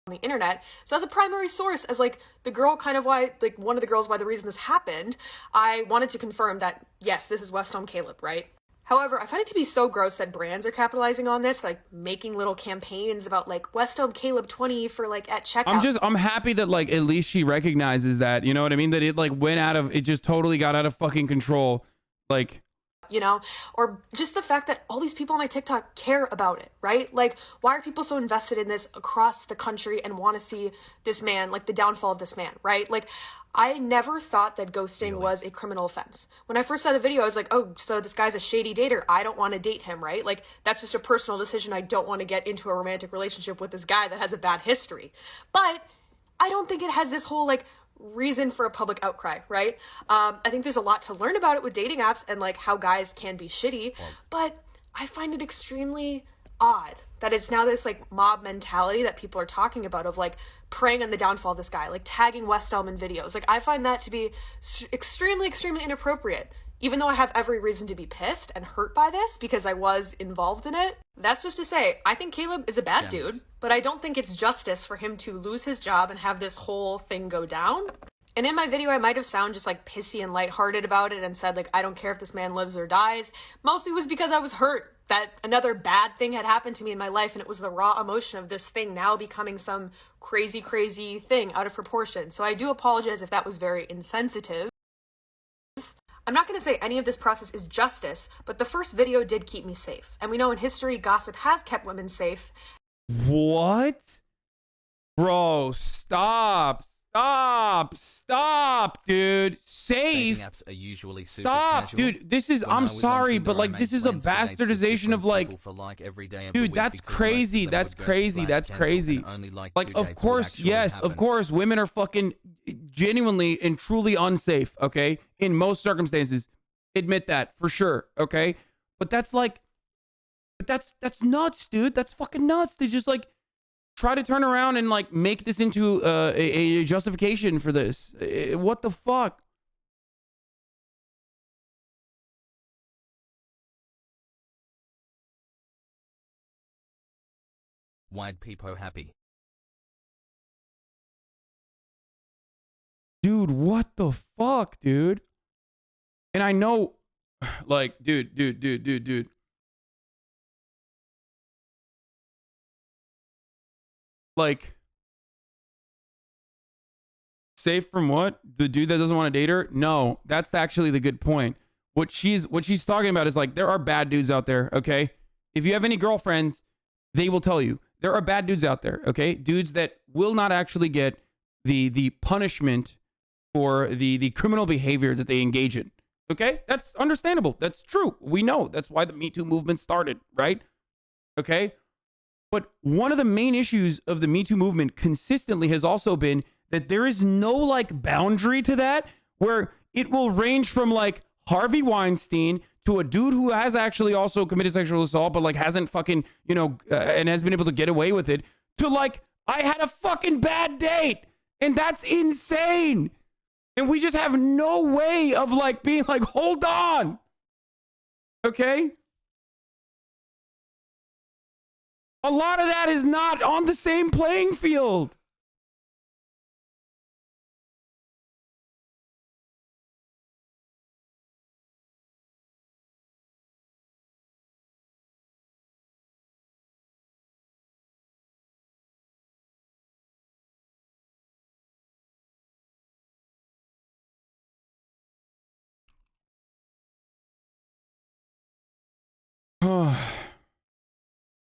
the internet. So as a primary source, as like the girl kind of why, like one of the girls why the reason this happened, I wanted to confirm that, yes, this is West Elm Caleb, right? However, I find it to be so gross that brands are capitalizing on this, like making little campaigns about like West Elm Caleb 20 for like at checkout. I'm happy that like at least she recognizes that, you know what I mean? That it like went out of, it just totally got out of fucking control. Like, you know, or just the fact that all these people on my TikTok care about it, right? Like, why are people so invested in this across the country and want to see this man, like the downfall of this man, right? Like, I never thought that ghosting was a criminal offense. When I first saw the video, I was like, oh, so this guy's a shady dater. I don't want to date him, right? Like, that's just a personal decision. I don't want to get into a romantic relationship with this guy that has a bad history. But I don't think it has this whole, like, reason for a public outcry, right? I think there's a lot to learn about it with dating apps and like how guys can be shitty, but I find it extremely odd that it's now this like mob mentality that people are talking about of like preying on the downfall of this guy, like tagging West Elm in videos. Like I find that to be extremely, extremely inappropriate, even though I have every reason to be pissed and hurt by this because I was involved in it. That's just to say, I think Caleb is a bad dude, but I don't think it's justice for him to lose his job and have this whole thing go down. And in my video, I might have sounded just like pissy and lighthearted about it and said like, I don't care if this man lives or dies. Mostly was because I was hurt that another bad thing had happened to me in my life, and it was the raw emotion of this thing now becoming some crazy, crazy thing out of proportion. So I do apologize if that was very insensitive. I'm not going to say any of this process is justice, but the first video did keep me safe. And we know in history, gossip has kept women safe. what? Bro, stop, dude. Safe. Dating apps are usually super Stop, casual. dude. This is, When I I'm was on sorry, Tinder, but I like, made this is a plans to date with bastardization of different like, people for like every day of dude, the week that's because most of crazy. them That's would ghost crazy. slash That's cancel crazy. and only like Like, 2 of dates would course, actually yes, of happen. course, women are fucking genuinely and truly unsafe, okay? In most circumstances. Admit that, for sure, okay? But that's like, that's nuts, dude. That's fucking nuts to just like try to turn around and like make this into a justification for this. What the fuck? Why'd people happy? Dude, what the fuck, dude? And I know, like, dude. Like, safe from what? The dude that doesn't want to date her? No, that's actually the good point. What she's talking about is like, there are bad dudes out there, okay? If you have any girlfriends, they will tell you there are bad dudes out there, okay? Dudes that will not actually get the punishment for the criminal behavior that they engage in. Okay? That's understandable. That's true. We know. That's why the Me Too movement started, right? Okay? But one of the main issues of the Me Too movement consistently has also been that there is no like boundary to that, where it will range from like Harvey Weinstein to a dude who has actually also committed sexual assault, but like hasn't fucking, and has been able to get away with it, to like, I had a fucking bad date. And that's insane. And we just have no way of like being like, hold on. Okay? A lot of that is not on the same playing field.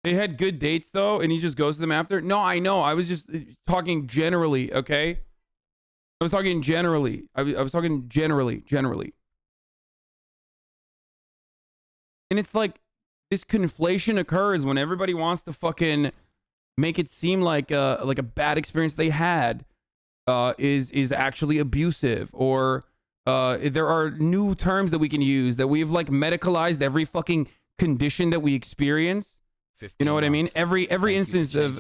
They had good dates though, and he just goes to them after. No, I know. I was just talking generally, okay? I was talking generally. I was talking generally. And it's like this conflation occurs when everybody wants to fucking make it seem like a bad experience they had is actually abusive, or there are new terms that we can use that we've like medicalized every fucking condition that we experience. You know what I mean? Every instance of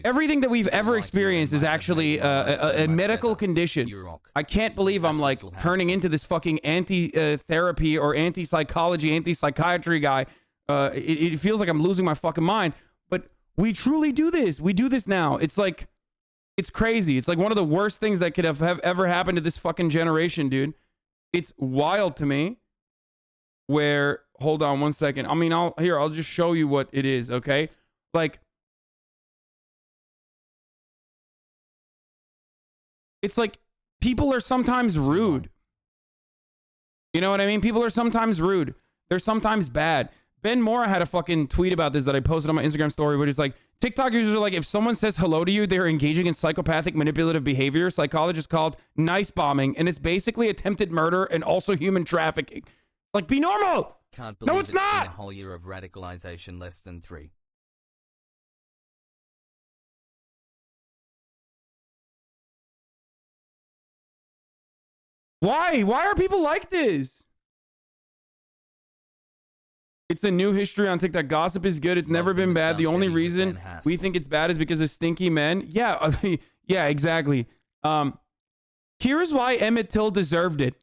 everything that we've ever experienced is actually a medical condition. I can't believe I'm like turning into this fucking anti-therapy or anti-psychology, anti-psychiatry guy. It feels like I'm losing my fucking mind. But we truly do this. We do this now. It's like, it's crazy. It's like one of the worst things that could have ever happened to this fucking generation, dude. It's wild to me. Where, hold on one second. I mean, I'll just show you what it is, okay? Like, it's like people are sometimes rude. You know what I mean? People are sometimes rude. They're sometimes bad. Ben Mora had a fucking tweet about this that I posted on my Instagram story, but it's like, TikTok users are like, if someone says hello to you, they're engaging in psychopathic manipulative behavior. Psychologists called nice bombing, and it's basically attempted murder and also human trafficking. Like, be normal. Can't believe no, it's not. Been a whole year of radicalization, less than 3. Why? Why are people like this? It's a new history on TikTok. Gossip is good. It's never been bad. The only reason we think it's bad is because of stinky men. Yeah, yeah, exactly. Here's why Emmett Till deserved it.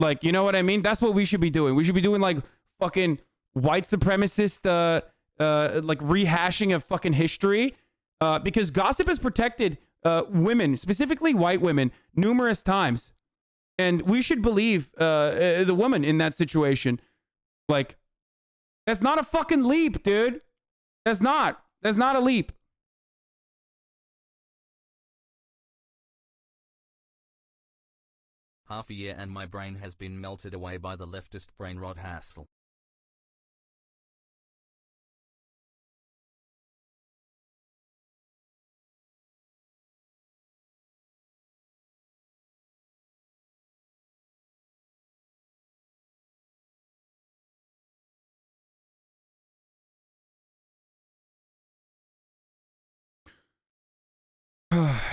Like, you know what I mean? That's what we should be doing. We should be doing like fucking white supremacist, like rehashing of fucking history. Because gossip has protected women, specifically white women, numerous times. And we should believe the woman in that situation. Like, that's not a fucking leap, dude. That's not a leap. Half a year and my brain has been melted away by the leftist brain rot hassle.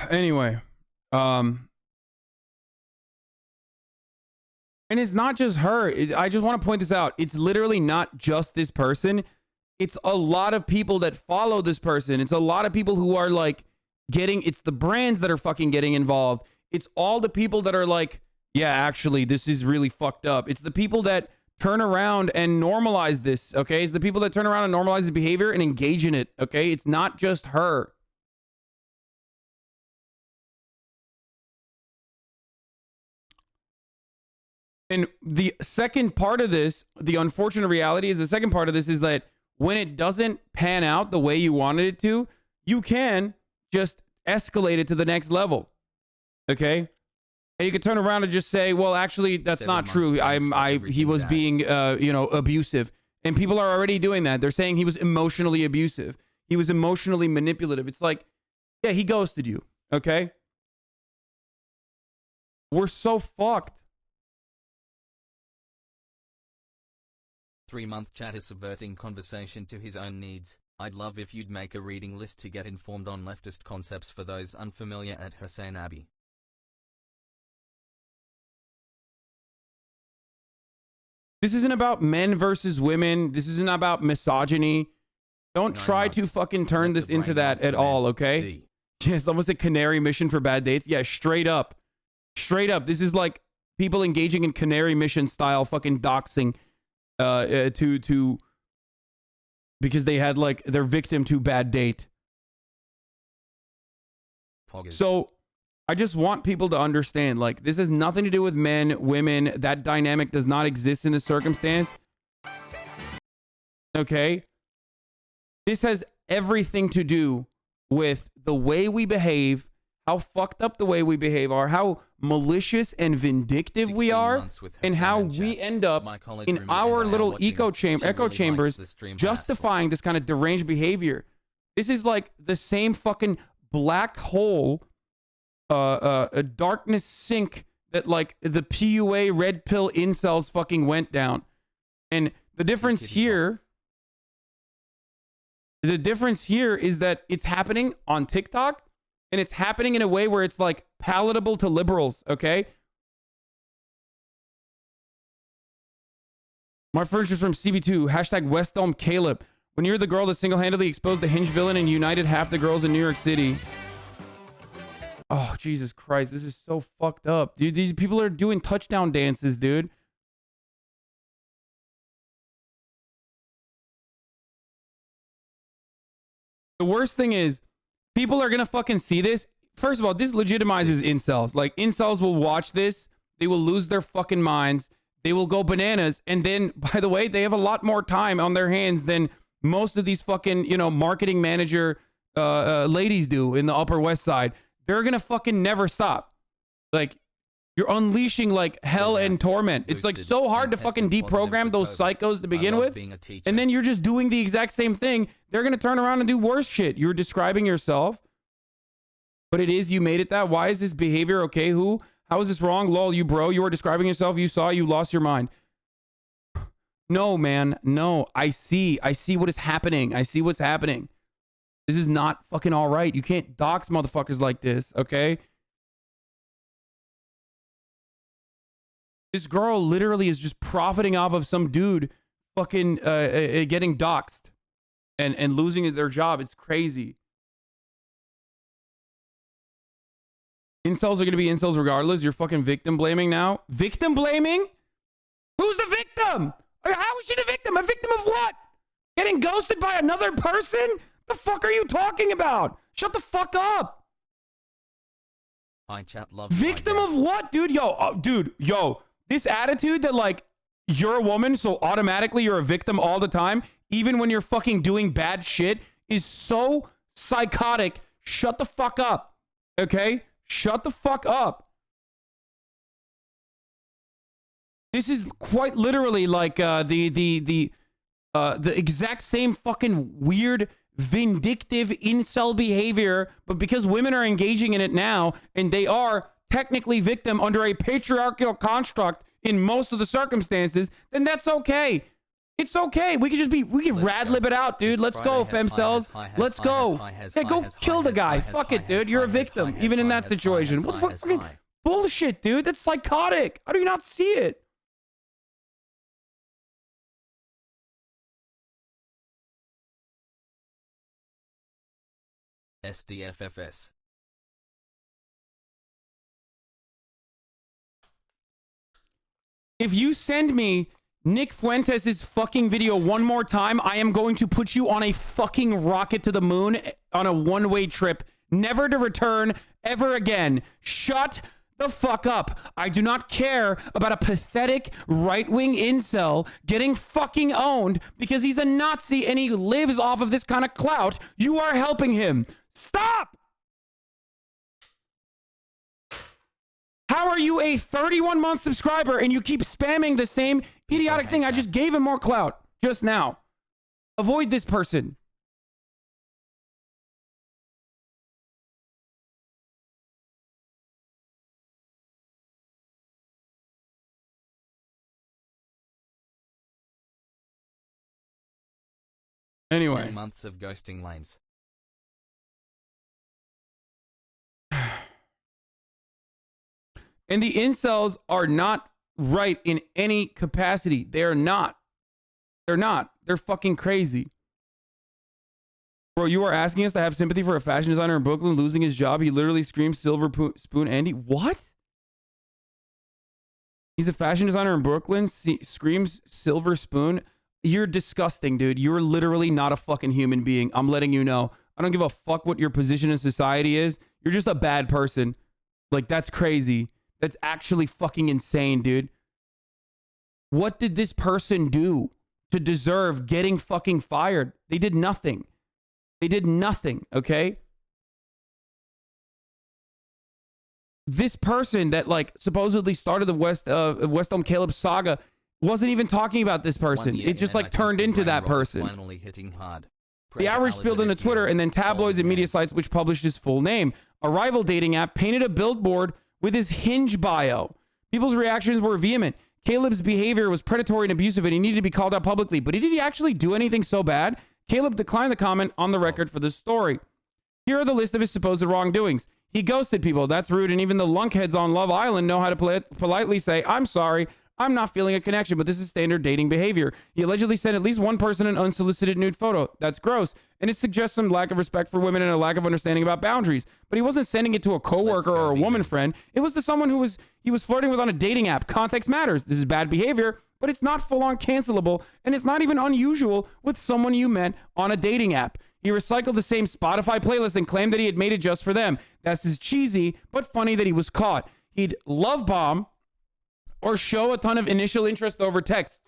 Anyway, and it's not just her. I just want to point this out. It's literally not just this person. It's a lot of people that follow this person. It's a lot of people who are like it's the brands that are fucking getting involved. It's all the people that are like, yeah, actually, this is really fucked up. It's the people that turn around and normalize this, okay? It's the people that turn around and normalize the behavior and engage in it, okay? It's not just her. And the second part of this, the unfortunate reality is the second part of this is that when it doesn't pan out the way you wanted it to, you can just escalate it to the next level. Okay? And you can turn around and just say, well, actually, that's not true. He was being, abusive. And people are already doing that. They're saying he was emotionally abusive. He was emotionally manipulative. It's like, yeah, he ghosted you. Okay? We're so fucked. 3-month chat is subverting conversation to his own needs. I'd love if you'd make a reading list to get informed on leftist concepts for those unfamiliar at Hasanabi. This isn't about men versus women. This isn't about misogyny. Don't try to fucking turn this into that at all, okay? Yes, almost a canary mission for bad dates. Yeah, straight up. Straight up. This is like people engaging in canary mission style fucking doxing. Because they had like their victim to bad date. Poggers. So I just want people to understand, like, this has nothing to do with men, women. That dynamic does not exist in this circumstance. Okay? This has everything to do with the way we behave, how fucked up the way we behave are, how malicious and vindictive we are, and how we end up in our little echo chambers justifying this kind of deranged behavior. This is like the same fucking black hole, a darkness sink that like the PUA red pill incels fucking went down. And the difference here is that it's happening on TikTok. And it's happening in a way where it's like palatable to liberals, okay? My first is from CB2, hashtag West Elm Caleb. when you're the girl that single-handedly exposed the Hinge villain and united half the girls in New York City. Oh, Jesus Christ. This is so fucked up. Dude, these people are doing touchdown dances, dude. The worst thing is, people are gonna fucking see this. First of all, this legitimizes incels. Like, incels will watch this. They will lose their fucking minds. They will go bananas. And then, by the way, they have a lot more time on their hands than most of these fucking, you know, marketing manager ladies do in the Upper West Side. They're gonna fucking never stop. Like, you're unleashing like hell and torment. It's like so hard to fucking deprogram those psychos to begin with. And then you're just doing the exact same thing. They're gonna turn around and do worse shit. You're describing yourself, but it is, you made it that. Why is this behavior okay? Who? How is this wrong? Lol, you bro, you were describing yourself. You saw, you lost your mind. No, man, no. I see what is happening. I see what's happening. This is not fucking all right. You can't dox motherfuckers like this, okay? This girl literally is just profiting off of some dude fucking getting doxxed and losing their job. It's crazy. Incels are going to be incels regardless. You're fucking victim blaming now. Victim blaming? Who's the victim? How is she the victim? A victim of what? Getting ghosted by another person? The fuck are you talking about? Shut the fuck up. I chat love victim of what, dude? Yo, this attitude that like you're a woman, so automatically you're a victim all the time, even when you're fucking doing bad shit, is so psychotic. Shut the fuck up. Okay? Shut the fuck up. This is quite literally like the exact same fucking weird, vindictive incel behavior, but because women are engaging in it now, and they are technically victim under a patriarchal construct in most of the circumstances, then that's okay. It's okay. We can rad lib it out, dude. Let's go, femcells. Let's go. Hey, go kill the guy. Fuck it, dude. You're a victim, even in that situation. What the fuck? Fucking bullshit, dude. That's psychotic. How do you not see it? SDFFS. If you send me Nick Fuentes' fucking video one more time, I am going to put you on a fucking rocket to the moon on a one-way trip, never to return ever again. Shut the fuck up. I do not care about a pathetic right-wing incel getting fucking owned because he's a Nazi and he lives off of this kind of clout. You are helping him. Stop! How are you a 31-month subscriber and you keep spamming the same idiotic thing? I just gave him more clout just now. Avoid this person. Anyway. 10 months of ghosting lames. And the incels are not right in any capacity. They're not. They're not. They're fucking crazy. Bro, you are asking us to have sympathy for a fashion designer in Brooklyn losing his job. He literally screams silver spoon Andy. What? He's a fashion designer in Brooklyn, screams silver spoon. You're disgusting, dude. You're literally not a fucking human being. I'm letting you know. I don't give a fuck what your position in society is. You're just a bad person. Like, that's crazy. That's actually fucking insane, dude. What did this person do to deserve getting fucking fired? They did nothing. They did nothing, okay? This person that, like, supposedly started the West Elm Caleb saga wasn't even talking about this person. It just, like, turned into that person. The average spilled into Twitter and then tabloids and media sites which published his full name. A rival dating app painted a billboard with his Hinge bio. People's reactions were vehement. Caleb's behavior was predatory and abusive and he needed to be called out publicly. But did he actually do anything so bad? Caleb declined the comment on the record for this story. Here are the list of his supposed wrongdoings. He ghosted people. That's rude. And even the lunkheads on Love Island know how to politely say, I'm sorry. I'm not feeling a connection, but this is standard dating behavior. He allegedly sent at least one person an unsolicited nude photo. That's gross. And it suggests some lack of respect for women and a lack of understanding about boundaries. But he wasn't sending it to a coworker or a woman friend. It was to someone he was flirting with on a dating app. Context matters. This is bad behavior, but it's not full-on cancelable, and it's not even unusual with someone you met on a dating app. He recycled the same Spotify playlist and claimed that he had made it just for them. That's just cheesy, but funny that he was caught. He'd love bomb or show a ton of initial interest over text.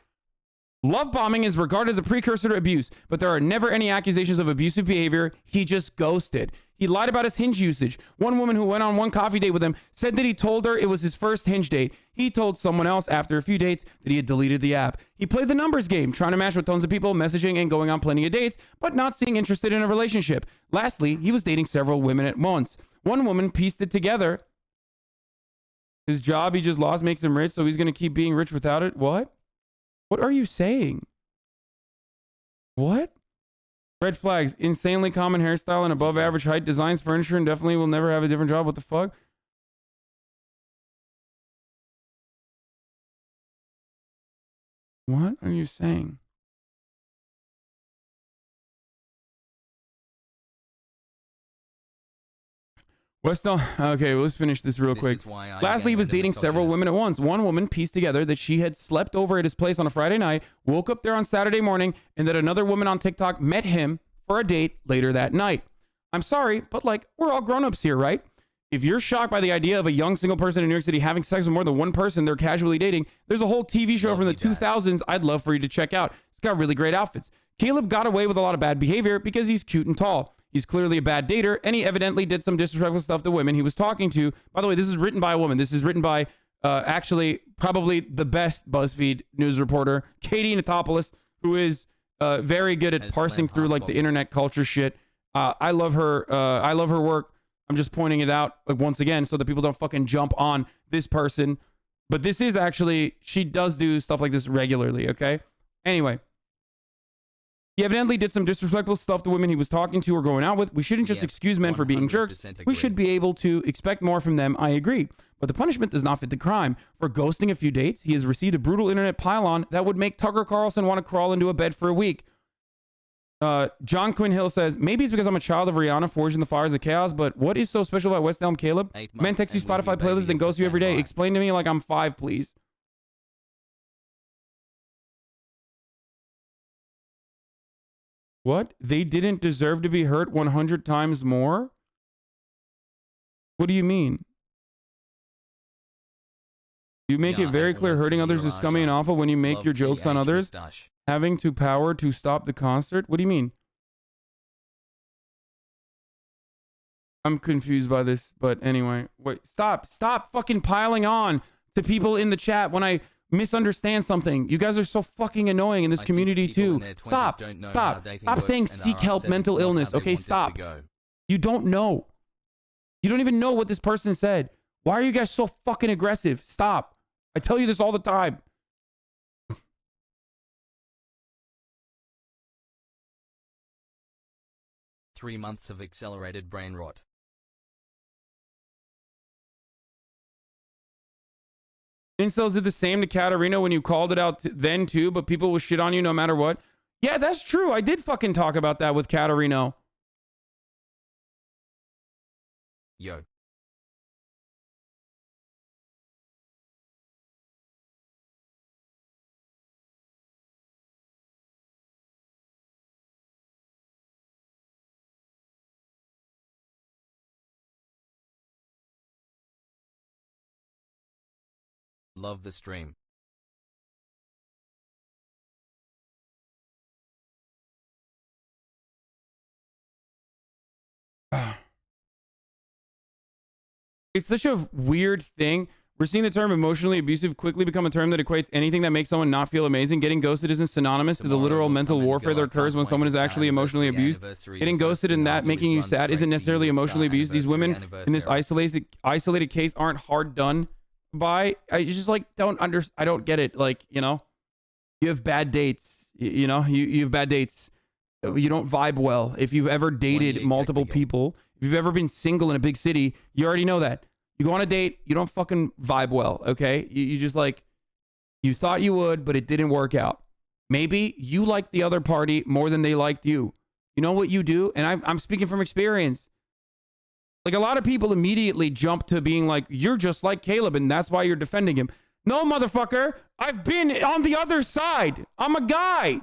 Love bombing is regarded as a precursor to abuse, but there are never any accusations of abusive behavior. He just ghosted. He lied about his Hinge usage. One woman who went on one coffee date with him said that he told her it was his first Hinge date. He told someone else after a few dates that he had deleted the app. He played the numbers game, trying to match with tons of people, messaging and going on plenty of dates, but not seeming interested in a relationship. Lastly, he was dating several women at once. One woman pieced it together. His job he just lost makes him rich, so he's going to keep being rich without it. What? What are you saying? What? Red flags. Insanely common hairstyle and above average height. Designs furniture and definitely will never have a different job. What the fuck? What are you saying? Okay, well, let's finish this real quick. Lastly, he was dating several women at once. One woman pieced together that she had slept over at his place on a Friday night, woke up there on Saturday morning, and that another woman on TikTok met him for a date later that night. I'm sorry, but like, we're all grown-ups here, right? If you're shocked by the idea of a young single person in New York City having sex with more than one person they're casually dating, there's a whole TV show from the 2000s I'd love for you to check out. It's got really great outfits. Caleb got away with a lot of bad behavior because he's cute and tall. He's clearly a bad dater, and he evidently did some disrespectful stuff to women he was talking to. By the way, this is written by a woman. This is written by, actually, probably the best BuzzFeed news reporter, Katie Natopoulos, who is very good at parsing through, like, the internet culture shit. I love her. I love her work. I'm just pointing it out, like, once again, so that people don't fucking jump on this person. But this is actually, she does do stuff like this regularly, okay? Anyway. He evidently did some disrespectful stuff to women he was talking to or going out with. We shouldn't just excuse men for being jerks. We should be able to expect more from them. I agree. But the punishment does not fit the crime. For ghosting a few dates, he has received a brutal internet pile-on that would make Tucker Carlson want to crawl into a bed for a week. John Quinn Hill says, maybe it's because I'm a child of Rihanna forged in the fires of chaos, but what is so special about West Elm Caleb? Men text you Spotify playlists and ghost you every day. Explain to me like I'm 5, please. What? They didn't deserve to be hurt 100 times more? What do you mean? You make it very clear hurting others is scummy and awful when you make your jokes on others. Having to power to stop the concert? What do you mean? I'm confused by this, but anyway. Wait, stop fucking piling on to people in the chat when I misunderstand something. You guys are so fucking annoying in this community too. Stop saying seek help, mental illness. Okay, stop. You don't know. You don't even know what this person said. Why are you guys so fucking aggressive? Stop. I tell you this all the time. Three months of accelerated brain rot. Incels did the same to Katarina when you called it out then too, but people will shit on you no matter what. Yeah, that's true. I did fucking talk about that with Katarina. Yo. Love the stream. It's such a weird thing. We're seeing the term emotionally abusive quickly become a term that equates anything that makes someone not feel amazing. Getting ghosted isn't synonymous to the literal mental warfare that occurs when someone is actually emotionally abused. Getting ghosted and that making you sad isn't necessarily emotionally abused. These women in this isolated case aren't hard done by. I just like I don't get it. Like, you know, you have bad dates. You know, you have bad dates. You don't vibe well. If you've ever dated multiple people, if you've ever been single in a big city, you already know that. You go on a date, you don't fucking vibe well, okay? You just like, You thought you would, but it didn't work out. Maybe you liked the other party more than they liked you. You know what you do? And I'm speaking from experience. Like, a lot of people immediately jump to being like, you're just like Caleb, and that's why you're defending him. No, motherfucker. I've been on the other side. I'm a guy.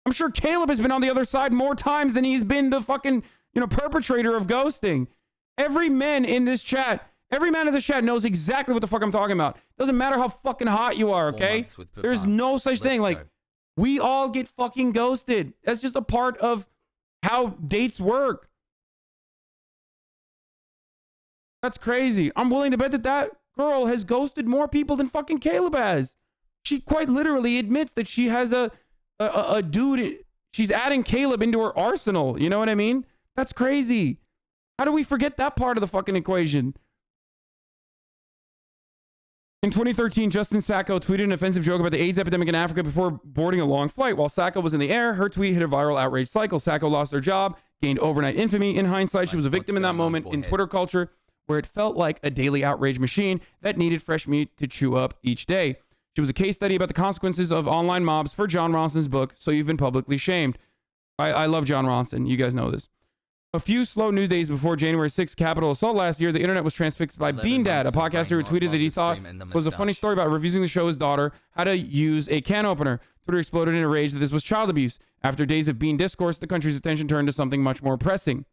I'm sure Caleb has been on the other side more times than he's been the fucking, perpetrator of ghosting. Every man in this chat knows exactly what the fuck I'm talking about. Doesn't matter how fucking hot you are, okay? There's no such thing. Like, we all get fucking ghosted. That's just a part of how dates work. That's crazy. I'm willing to bet that girl has ghosted more people than fucking Caleb has. She quite literally admits that she has a dude. She's adding Caleb into her arsenal. You know what I mean? That's crazy. How do we forget that part of the fucking equation? In 2013, Justin Sacco tweeted an offensive joke about the AIDS epidemic in Africa before boarding a long flight. While Sacco was in the air, her tweet hit a viral outrage cycle. Sacco lost her job, gained overnight infamy. In hindsight, she was a victim in that moment in Twitter culture, where it felt like a daily outrage machine that needed fresh meat to chew up each day. She was a case study about the consequences of online mobs for John Ronson's book, So You've Been Publicly Shamed. I love John Ronson. You guys know this. A few slow news days before January 6th Capitol assault last year, the internet was transfixed by Bean Dad, a podcaster who tweeted that he thought was a funny story about refusing to show his daughter how to use a can opener. Twitter exploded in a rage that this was child abuse. After days of Bean discourse, the country's attention turned to something much more pressing.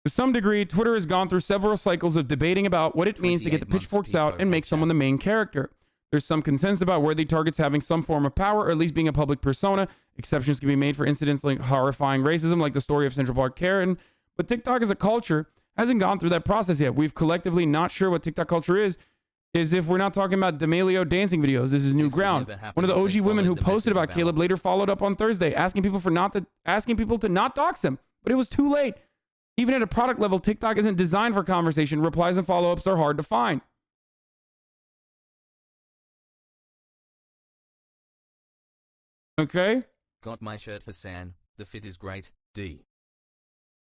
To some degree, Twitter has gone through several cycles of debating about what it means to get the pitchforks out and make someone the main character. There's some consensus about worthy targets having some form of power, or at least being a public persona. Exceptions can be made for incidents like horrifying racism, like the story of Central Park Karen. But TikTok as a culture hasn't gone through that process yet. We've collectively not sure what TikTok culture is if we're not talking about D'Amelio dancing videos. This is new ground. One of the OG women who posted about Caleb later followed up on Thursday, asking people to not dox him. But it was too late. Even at a product level, TikTok isn't designed for conversation. Replies and follow-ups are hard to find. Okay? Got my shirt, Hassan. The fit is great. D.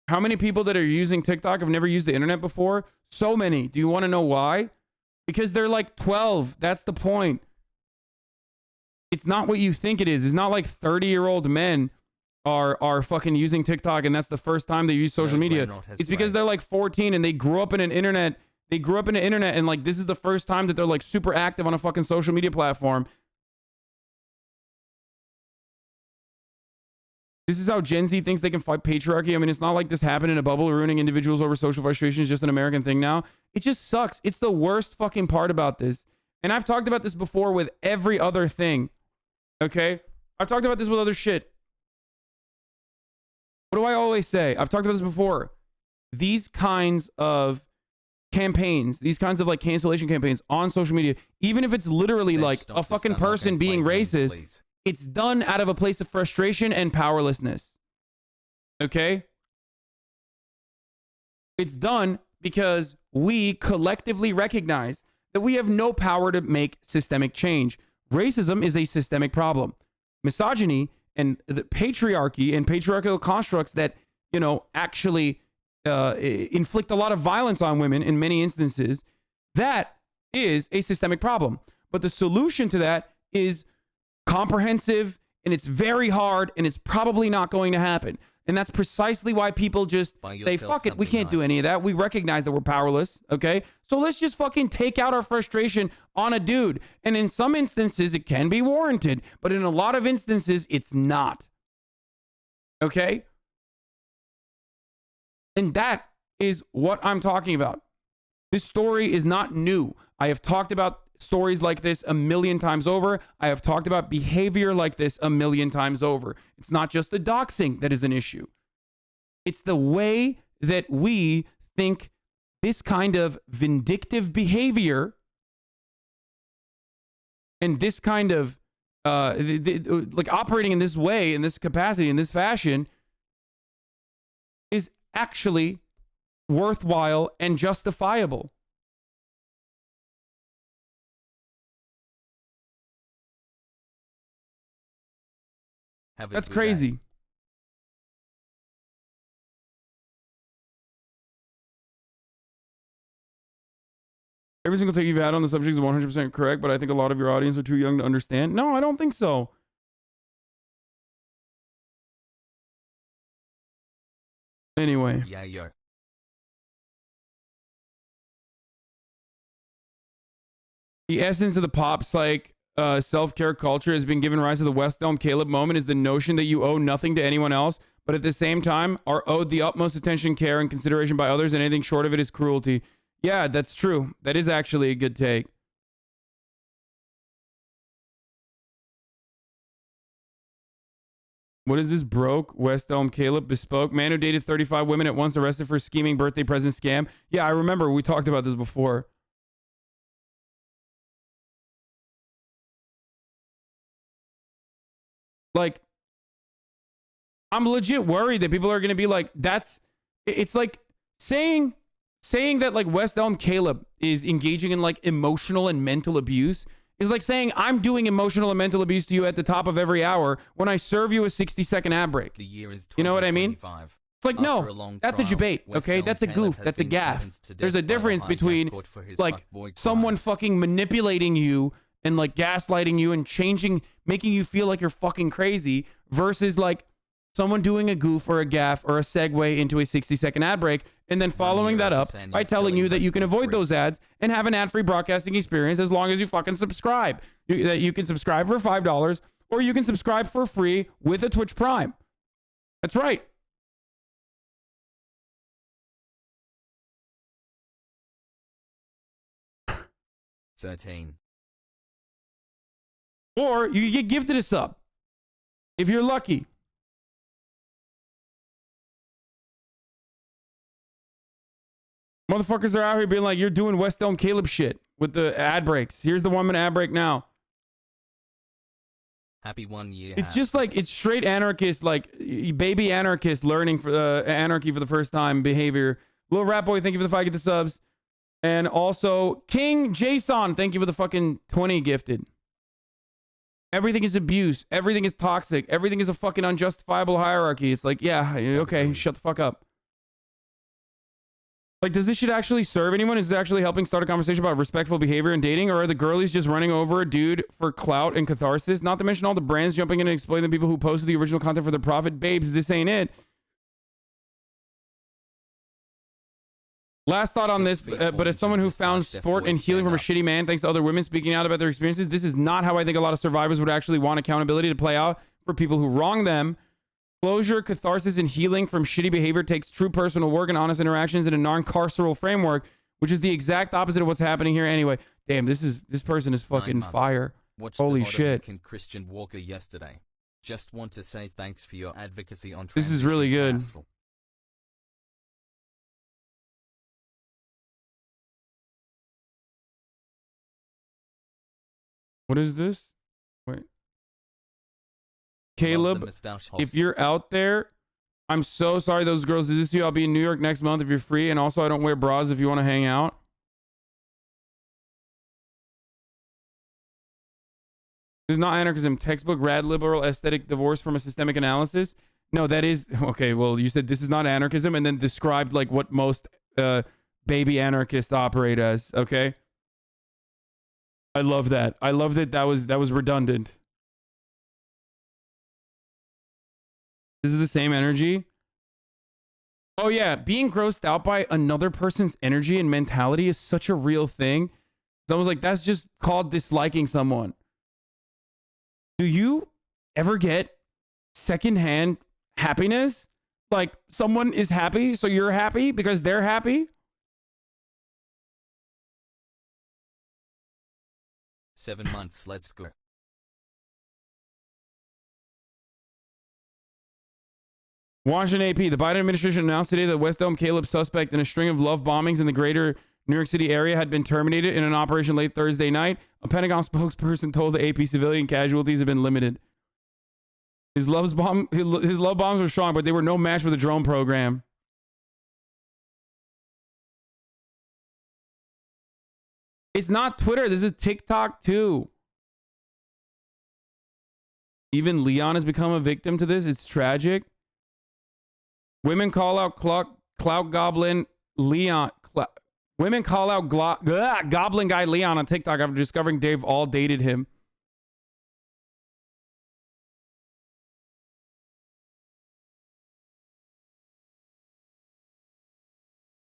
How many people that are using TikTok have never used the internet before? So many. Do you want to know why? Because they're like 12. That's the point. It's not what you think it is. It's not like 30-year-old men are fucking using TikTok and that's the first time they use social media. It's because they're like 14 and they grew up in an internet. They grew up in the internet and like this is the first time that they're like super active on a fucking social media platform. This is how Gen Z thinks they can fight patriarchy. I mean, it's not like this happened in a bubble ruining individuals over social frustration is just an American thing now. It just sucks. It's the worst fucking part about this. And I've talked about this before with every other thing. Okay? I've talked about this with other shit. What do I always say? I've talked about this before. These kinds of campaigns, these kinds of like cancellation campaigns on social media, even if it's literally like a fucking person being racist, it's done out of a place of frustration and powerlessness. Okay? It's done because we collectively recognize that we have no power to make systemic change. Racism is a systemic problem. Misogyny and the patriarchy and patriarchal constructs that, actually inflict a lot of violence on women in many instances, that is a systemic problem. But the solution to that is comprehensive and it's very hard and it's probably not going to happen. And that's precisely why people just say, fuck it, we can't do any of that. We recognize that we're powerless, okay? So let's just fucking take out our frustration on a dude. And in some instances, it can be warranted, but in a lot of instances, it's not. Okay? And that is what I'm talking about. This story is not new. I have talked about stories like this a million times over. I have talked about behavior like this a million times over. It's not just the doxing that is an issue. It's the way that we think this kind of vindictive behavior and this kind of like operating in this way, in this capacity, in this fashion is actually worthwhile and justifiable. That's crazy. Every single take you've had on the subject is 100% correct, but I think a lot of your audience are too young to understand. No, I don't think so. Anyway. Yeah, yo. The essence of the pop psych self-care culture has been given rise to the West Elm Caleb moment is the notion that you owe nothing to anyone else, but at the same time are owed the utmost attention, care, and consideration by others, and anything short of it is cruelty. Yeah, that's true. That is actually a good take. What is this broke? West Elm Caleb bespoke. Man who dated 35 women at once arrested for scheming birthday present scam. Yeah, I remember. We talked about this before. Like, I'm legit worried that people are going to be like, it's like saying that like West Elm Caleb is engaging in like emotional and mental abuse is like saying I'm doing emotional and mental abuse to you at the top of every hour when I serve you a 60-second ad break. The year is you know what I mean? It's like, no, that's a debate, okay? That's a goof. That's a gaffe. There's a difference between like someone fucking manipulating you and like gaslighting you and making you feel like you're fucking crazy versus like someone doing a goof or a gaff or a segue into a 60-second ad break and then following that up by telling you that you can avoid those ads and have an ad-free broadcasting experience as long as you fucking subscribe. That you can subscribe for $5 or you can subscribe for free with a Twitch Prime. That's right. $13. Or you get gifted a sub if you're lucky. Motherfuckers are out here being like, you're doing West Elm Caleb shit with the ad breaks. Here's the 1 minute ad break now. Happy 1 year. It's just like, it's straight anarchist, like baby anarchist learning for anarchy for the first time behavior. Little Rat Boy, thank you for the 5 get the subs. And also King Jason, thank you for the fucking 20 gifted. Everything is abuse. Everything is toxic. Everything is a fucking unjustifiable hierarchy. It's like, yeah, okay, shut the fuck up. Like, does this shit actually serve anyone? Is it actually helping start a conversation about respectful behavior and dating? Or are the girlies just running over a dude for clout and catharsis? Not to mention all the brands jumping in and exploiting the people who posted the original content for their profit. Babes, this ain't it. Last thought on this, but as someone who found sport and healing from a shitty man, thanks to other women speaking out about their experiences, this is not how I think a lot of survivors would actually want accountability to play out for people who wrong them. Closure, catharsis, and healing from shitty behavior takes true personal work and honest interactions in a non-carceral framework, which is the exact opposite of what's happening here anyway. Damn, this person is fucking fire. Holy shit. Christian Walker yesterday. Just want to say thanks for your advocacy on this is really good. Hassle. What is this? Wait. Caleb, if you're out there, I'm so sorry those girls did this to you. I'll be in New York next month if you're free. And also, I don't wear bras if you want to hang out. This is not anarchism. Textbook rad liberal aesthetic divorce from a systemic analysis. No, that is... Okay, well, you said this is not anarchism and then described like what most baby anarchists operate as. Okay? I love that. I love that that was redundant. This is the same energy. Oh yeah, being grossed out by another person's energy and mentality is such a real thing. So I was like, that's just called disliking someone. Do you ever get secondhand happiness? Like someone is happy, so you're happy because they're happy? 7 months, let's go. Washington AP. The Biden administration announced today that West Elm Caleb, suspect in a string of love bombings in the greater New York City area, had been terminated in an operation late Thursday night. A Pentagon spokesperson told the AP civilian casualties have been limited. His love bombs were strong, but they were no match for the drone program. It's not Twitter. This is TikTok too. Even Leon has become a victim to this. It's tragic. Women call out clout goblin Leon. Women call out Goblin Guy Leon on TikTok after discovering Dave all dated him.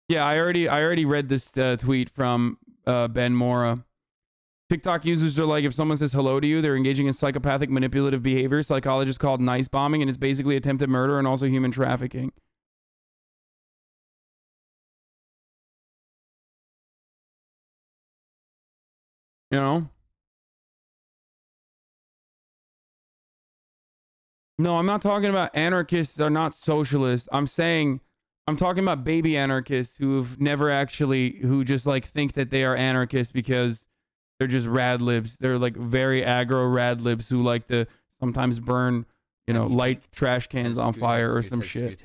Yeah, I already read this tweet from Ben Mora. TikTok users are like, if someone says hello to you, they're engaging in psychopathic manipulative behavior. Psychologists call it nice bombing, and it's basically attempted murder and also human trafficking. You know? No, I'm not talking about anarchists are not socialists. I'm talking about baby anarchists who've never actually, who just like think that they are anarchists because they're just rad libs. They're like very aggro rad libs who like to sometimes burn, you know, light trash cans on fire or some shit.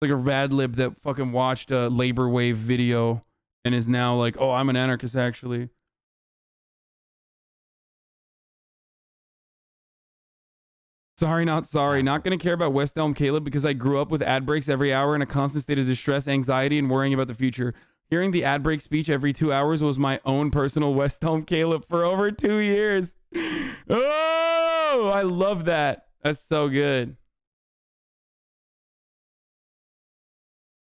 Like a rad lib that fucking watched a labor wave video and is now like, oh, I'm an anarchist actually. Sorry, not sorry. Not going to care about West Elm Caleb because I grew up with ad breaks every hour in a constant state of distress, anxiety, and worrying about the future. Hearing the ad break speech every 2 hours was my own personal West Elm Caleb for over 2 years. Oh, I love that. That's so good.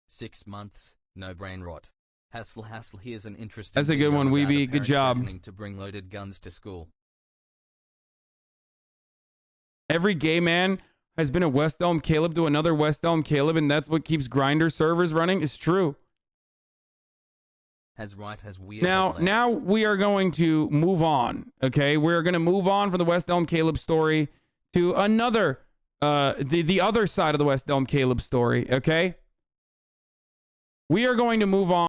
6 months, no brain rot. Hassle. Here's an interesting. That's a good one, Weeby. Good job. To bring loaded guns to school. Every gay man has been a West Elm Caleb to another West Elm Caleb, and that's what keeps Grindr servers running. It's true. As weird. Now we are going to move on. Okay, we're going to move on from the West Elm Caleb story to another, the other side of the West Elm Caleb story. Okay, we are going to move on.